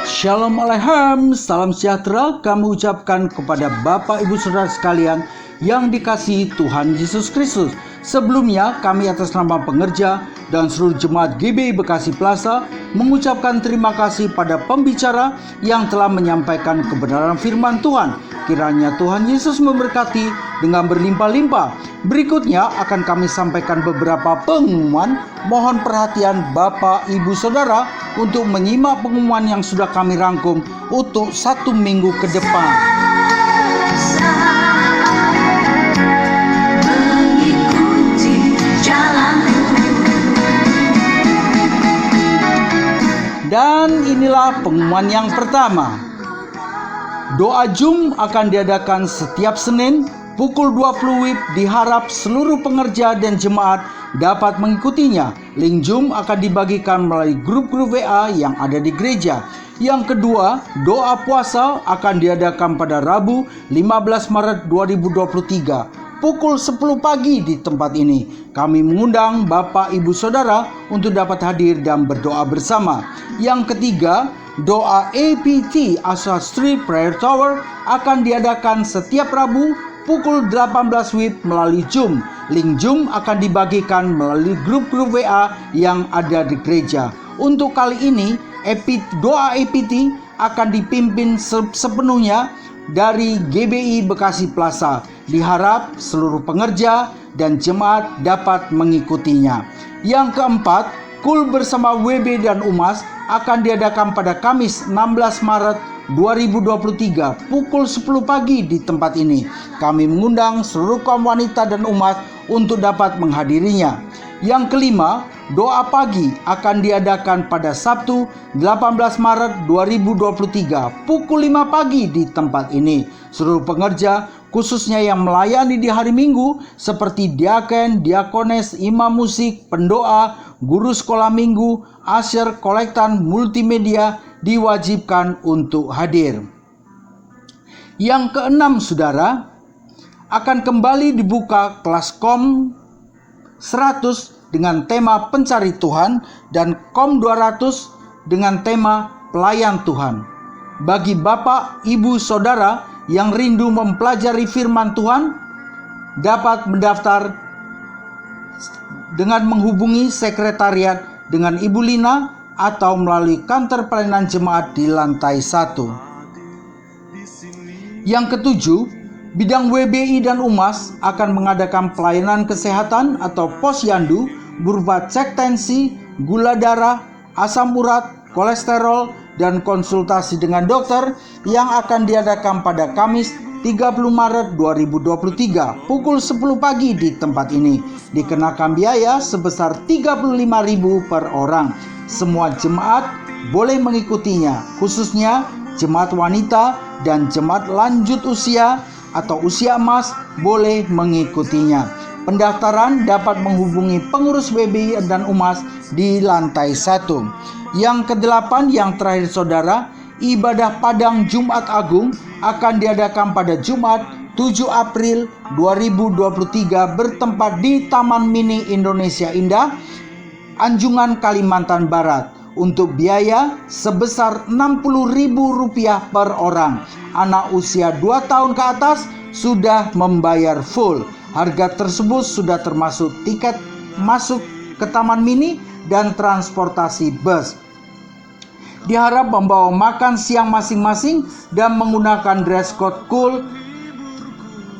Shalom Aleichem, salam sejahtera kami ucapkan kepada Bapak Ibu Saudara sekalian yang dikasihi Tuhan Yesus Kristus. Sebelumnya kami atas nama pengerja dan seluruh jemaat GBI Bekasi Plaza mengucapkan terima kasih pada pembicara yang telah menyampaikan kebenaran firman Tuhan. Kiranya Tuhan Yesus memberkati dengan berlimpah-limpah. Berikutnya akan kami sampaikan beberapa pengumuman. Mohon perhatian Bapak Ibu Saudara untuk menyimak pengumuman yang sudah kami rangkum untuk 1 minggu ke depan. Dan inilah pengumuman yang pertama. Doa Jum akan diadakan setiap Senin pukul 20 WIB. Diharap seluruh pengerja dan jemaat dapat mengikutinya. Link Jum akan dibagikan melalui grup-grup WA yang ada di gereja. Yang kedua, doa puasa akan diadakan pada Rabu 15 Maret 2023 pukul 10 pagi di tempat ini. Kami mengundang Bapak, Ibu, Saudara untuk dapat hadir dan berdoa bersama. Yang ketiga, doa APT Asa Street Prayer Tower akan diadakan setiap Rabu pukul 18 WIB melalui Zoom. Link Zoom akan dibagikan melalui grup-grup WA yang ada di gereja. Untuk kali ini, doa APT akan dipimpin sepenuhnya dari GBI Bekasi Plaza. Diharap seluruh pengerja dan jemaat dapat mengikutinya. Yang keempat, KUL bersama WB dan UMAS akan diadakan pada Kamis 16 Maret 2023 pukul 10 pagi di tempat ini. Kami mengundang seluruh kaum wanita dan umat untuk dapat menghadirinya. Yang kelima, doa pagi akan diadakan pada Sabtu 18 Maret 2023 pukul 5 pagi di tempat ini. Seluruh pengerja khususnya yang melayani di hari Minggu seperti diaken, diakones, imam musik, pendoa, guru sekolah minggu, asher, kolektan, multimedia diwajibkan untuk hadir. Yang keenam, saudara, akan kembali dibuka kelas KOM 100 dengan tema pencari Tuhan dan KOM 200 dengan tema pelayan Tuhan. Bagi Bapak, Ibu, Saudara yang rindu mempelajari firman Tuhan dapat mendaftar dengan menghubungi sekretariat dengan Ibu Lina atau melalui kantor pelayanan jemaat di lantai 1. Yang ketujuh, bidang WBI dan UMAS akan mengadakan pelayanan kesehatan atau posyandu berupa cek tensi, gula darah, asam urat, kolesterol, dan konsultasi dengan dokter yang akan diadakan pada Kamis 30 Maret 2023 pukul 10 pagi di tempat ini. Dikenakan biaya sebesar 35.000 per orang. Semua jemaat boleh mengikutinya, khususnya jemaat wanita dan jemaat lanjut usia atau usia emas boleh mengikutinya. Pendaftaran dapat menghubungi pengurus WBI dan UMAS di lantai 1. Yang kedelapan, yang terakhir saudara, ibadah Padang Jumat Agung akan diadakan pada Jumat 7 April 2023 bertempat di Taman Mini Indonesia Indah, Anjungan, Kalimantan Barat, untuk biaya sebesar Rp60.000 per orang. Anak usia 2 tahun ke atas sudah membayar full. Harga tersebut sudah termasuk tiket masuk ke Taman Mini dan transportasi bus. Diharap membawa makan siang masing-masing dan menggunakan dress code KUL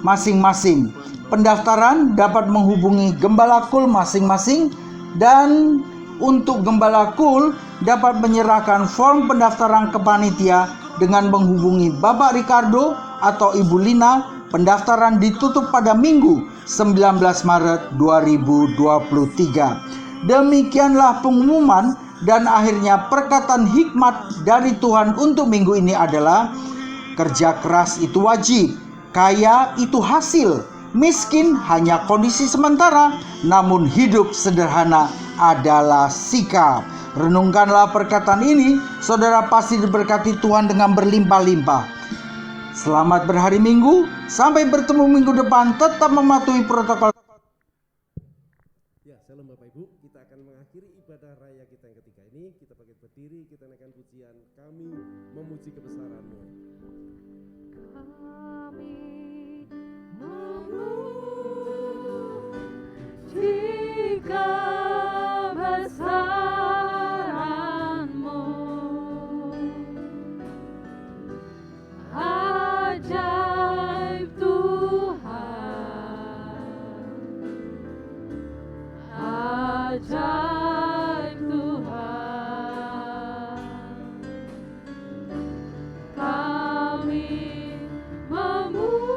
masing-masing. Pendaftaran dapat menghubungi gembala KUL masing-masing, dan untuk gembala KUL dapat menyerahkan form pendaftaran ke panitia dengan menghubungi Bapak Ricardo atau Ibu Lina. Pendaftaran ditutup pada Minggu 19 Maret 2023. Demikianlah pengumuman, dan akhirnya perkataan hikmat dari Tuhan untuk minggu ini adalah: kerja keras itu wajib, kaya itu hasil, miskin hanya kondisi sementara, namun hidup sederhana adalah sikap. Renungkanlah perkataan ini, saudara pasti diberkati Tuhan dengan berlimpah-limpah. Selamat berhari Minggu, sampai bertemu minggu depan, tetap mematuhi protokol. Ya, shalom Bapak Ibu, kita akan mengakhiri ibadah raya kita yang ketiga ini. Kita bangkit berdiri, kita naikkan pujian Kami Memuji Kebesaran-Mu. Kami memuji kebesaran-Mu, ajaib Tuhan, ajaib Tuhan. Kami memuji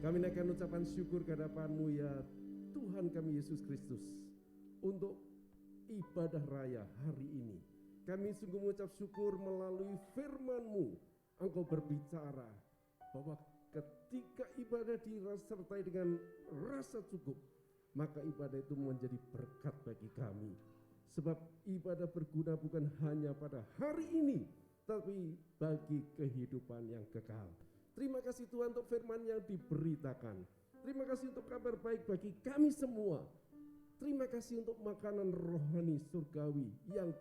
Kami naikkan ucapan syukur ke hadapan-Mu ya Tuhan kami Yesus Kristus untuk ibadah raya hari ini. Kami sungguh mengucap syukur melalui firman-Mu. Engkau berbicara bahwa ketika ibadah disertai dengan rasa cukup, maka ibadah itu menjadi berkat bagi kami. Sebab ibadah berguna bukan hanya pada hari ini, tapi bagi kehidupan yang kekal. Terima kasih Tuhan untuk firman yang diberitakan. Terima kasih untuk kabar baik bagi kami semua. Terima kasih untuk makanan rohani surgawi yang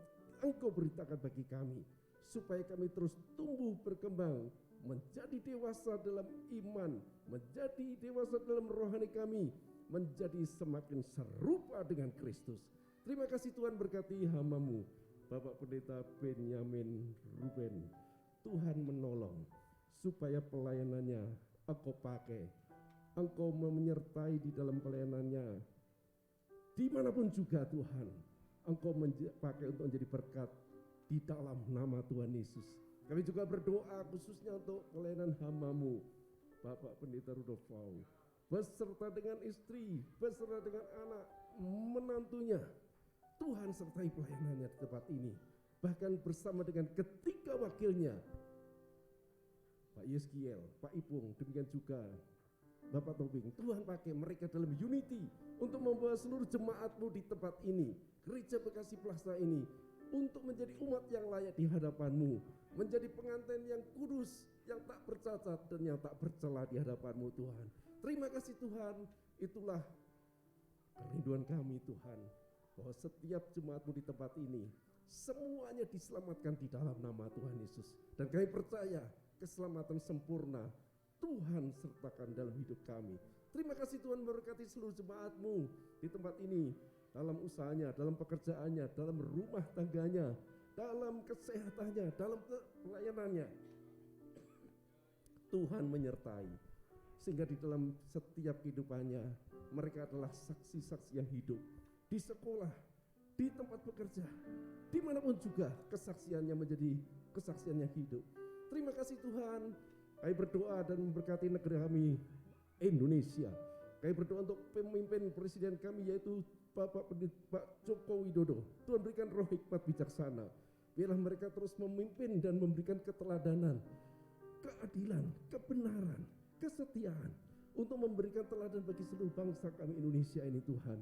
Engkau beritakan bagi kami. Supaya kami terus tumbuh berkembang, menjadi dewasa dalam iman, menjadi dewasa dalam rohani kami, menjadi semakin serupa dengan Kristus. Terima kasih Tuhan, berkati hamba-Mu Bapak Pendeta Benyamin Ruben. Tuhan menolong supaya pelayanannya Engkau pakai, Engkau menyertai di dalam pelayanannya dimanapun juga Tuhan. Engkau pakai untuk menjadi berkat di dalam nama Tuhan Yesus. Kami juga berdoa khususnya untuk pelayanan hamba-Mu Bapak Pendeta Rudolf Fau, beserta dengan istri, beserta dengan anak menantunya. Tuhan sertai pelayanannya di tempat ini, bahkan bersama dengan ketiga wakilnya, Pak Yeskiel, Pak Ipung, demikian juga Bapak Tobing. Tuhan pakai mereka dalam unity untuk membawa seluruh jemaat-Mu di tempat ini, Gereja Bekasi Plaza ini, untuk menjadi umat yang layak di hadapan-Mu, menjadi pengantin yang kudus, yang tak bercacat dan yang tak bercela di hadapan-Mu Tuhan. Terima kasih Tuhan, itulah kerinduan kami Tuhan, bahwa setiap jemaat-Mu di tempat ini semuanya diselamatkan di dalam nama Tuhan Yesus. Dan kami percaya keselamatan sempurna Tuhan sertakan dalam hidup kami. Terima kasih Tuhan, berkati seluruh jemaat-Mu di tempat ini, dalam usahanya, dalam pekerjaannya, dalam rumah tangganya, dalam kesehatannya, dalam pelayanannya. Tuhan menyertai, sehingga di dalam setiap kehidupannya mereka adalah saksi-saksi yang hidup. Di sekolah, di tempat bekerja, dimanapun juga kesaksiannya menjadi kesaksian yang hidup. Terima kasih Tuhan. Kami berdoa dan memberkati negeri kami Indonesia. Kami berdoa untuk pemimpin presiden kami, yaitu Pak Joko Widodo. Tuhan berikan roh hikmat bijaksana. Biarlah mereka terus memimpin dan memberikan keteladanan, keadilan, kebenaran, kesetiaan, untuk memberikan teladan bagi seluruh bangsa kami Indonesia ini Tuhan.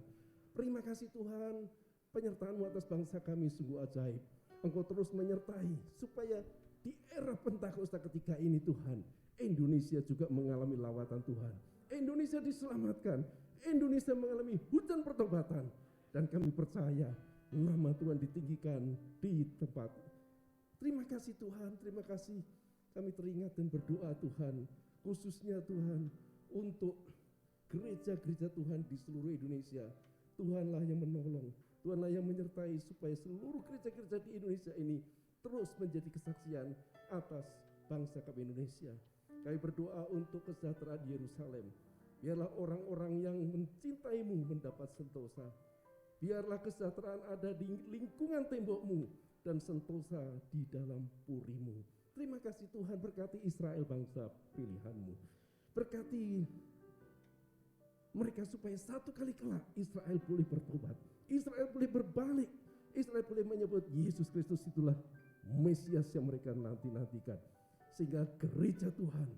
Terima kasih Tuhan, penyertaan-Mu atas bangsa kami sungguh ajaib. Engkau terus menyertai supaya di era Pentakosta ketika ini Tuhan, Indonesia juga mengalami lawatan Tuhan. Indonesia diselamatkan, Indonesia mengalami hujan pertobatan, dan kami percaya nama Tuhan ditinggikan di tempat. Terima kasih Tuhan, terima kasih. Kami teringat dan berdoa Tuhan, khususnya Tuhan untuk gereja-gereja Tuhan di seluruh Indonesia. Tuhanlah yang menolong, Tuhanlah yang menyertai supaya seluruh gereja-gereja di Indonesia ini terus menjadi kesaksian atas bangsa kami Indonesia. Kami berdoa untuk kesejahteraan Yerusalem. Biarlah orang-orang yang mencintai-Mu mendapat sentosa. Biarlah kesejahteraan ada di lingkungan tembok-Mu dan sentosa di dalam puri-Mu. Terima kasih Tuhan, berkati Israel bangsa pilihan-Mu. Berkati mereka supaya satu kali kelak Israel boleh bertobat, Israel boleh berbalik, Israel boleh menyebut Yesus Kristus itulah Mesias yang mereka nanti-nantikan. Sehingga gereja Tuhan,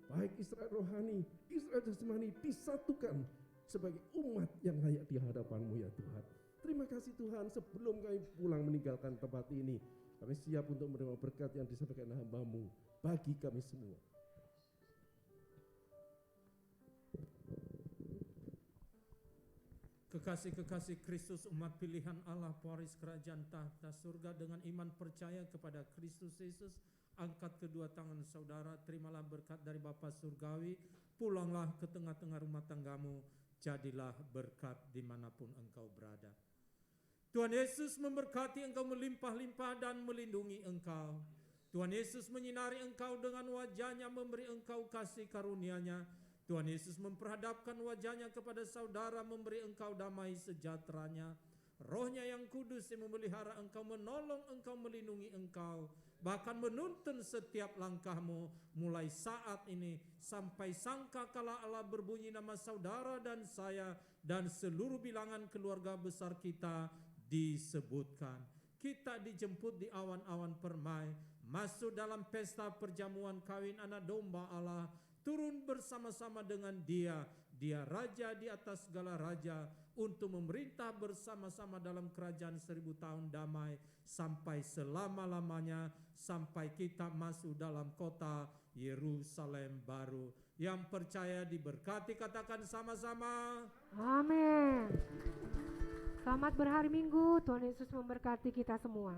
baik Israel rohani, Israel jasmani, disatukan sebagai umat yang layak di hadapan-Mu ya Tuhan. Terima kasih Tuhan, sebelum kami pulang meninggalkan tempat ini, kami siap untuk menerima berkat yang disampaikan hamba-Mu bagi kami semua. Kekasih-kekasih Kristus, umat pilihan Allah, pewaris kerajaan tahta surga, dengan iman percaya kepada Kristus Yesus, angkat kedua tangan saudara, terimalah berkat dari Bapa Surgawi, pulanglah ke tengah-tengah rumah tanggamu, jadilah berkat dimanapun engkau berada. Tuhan Yesus memberkati engkau melimpah-limpah dan melindungi engkau. Tuhan Yesus menyinari engkau dengan wajah-Nya, memberi engkau kasih karunia-Nya. Tuhan Yesus memperhadapkan wajah-Nya kepada saudara, memberi engkau damai sejahtera-Nya. Roh-Nya yang kudus yang memelihara engkau, menolong engkau, melindungi engkau, bahkan menuntun setiap langkahmu mulai saat ini sampai sangkakala Allah berbunyi nama saudara dan saya dan seluruh bilangan keluarga besar kita disebutkan. Kita dijemput di awan-awan permai, masuk dalam pesta perjamuan kawin anak domba Allah, turun bersama-sama dengan Dia raja di atas segala raja, untuk memerintah bersama-sama dalam kerajaan 1000 tahun damai sampai selama-lamanya, sampai kita masuk dalam kota Yerusalem baru. Yang percaya diberkati, katakan sama-sama. Amin. Selamat berhari Minggu, Tuhan Yesus memberkati kita semua.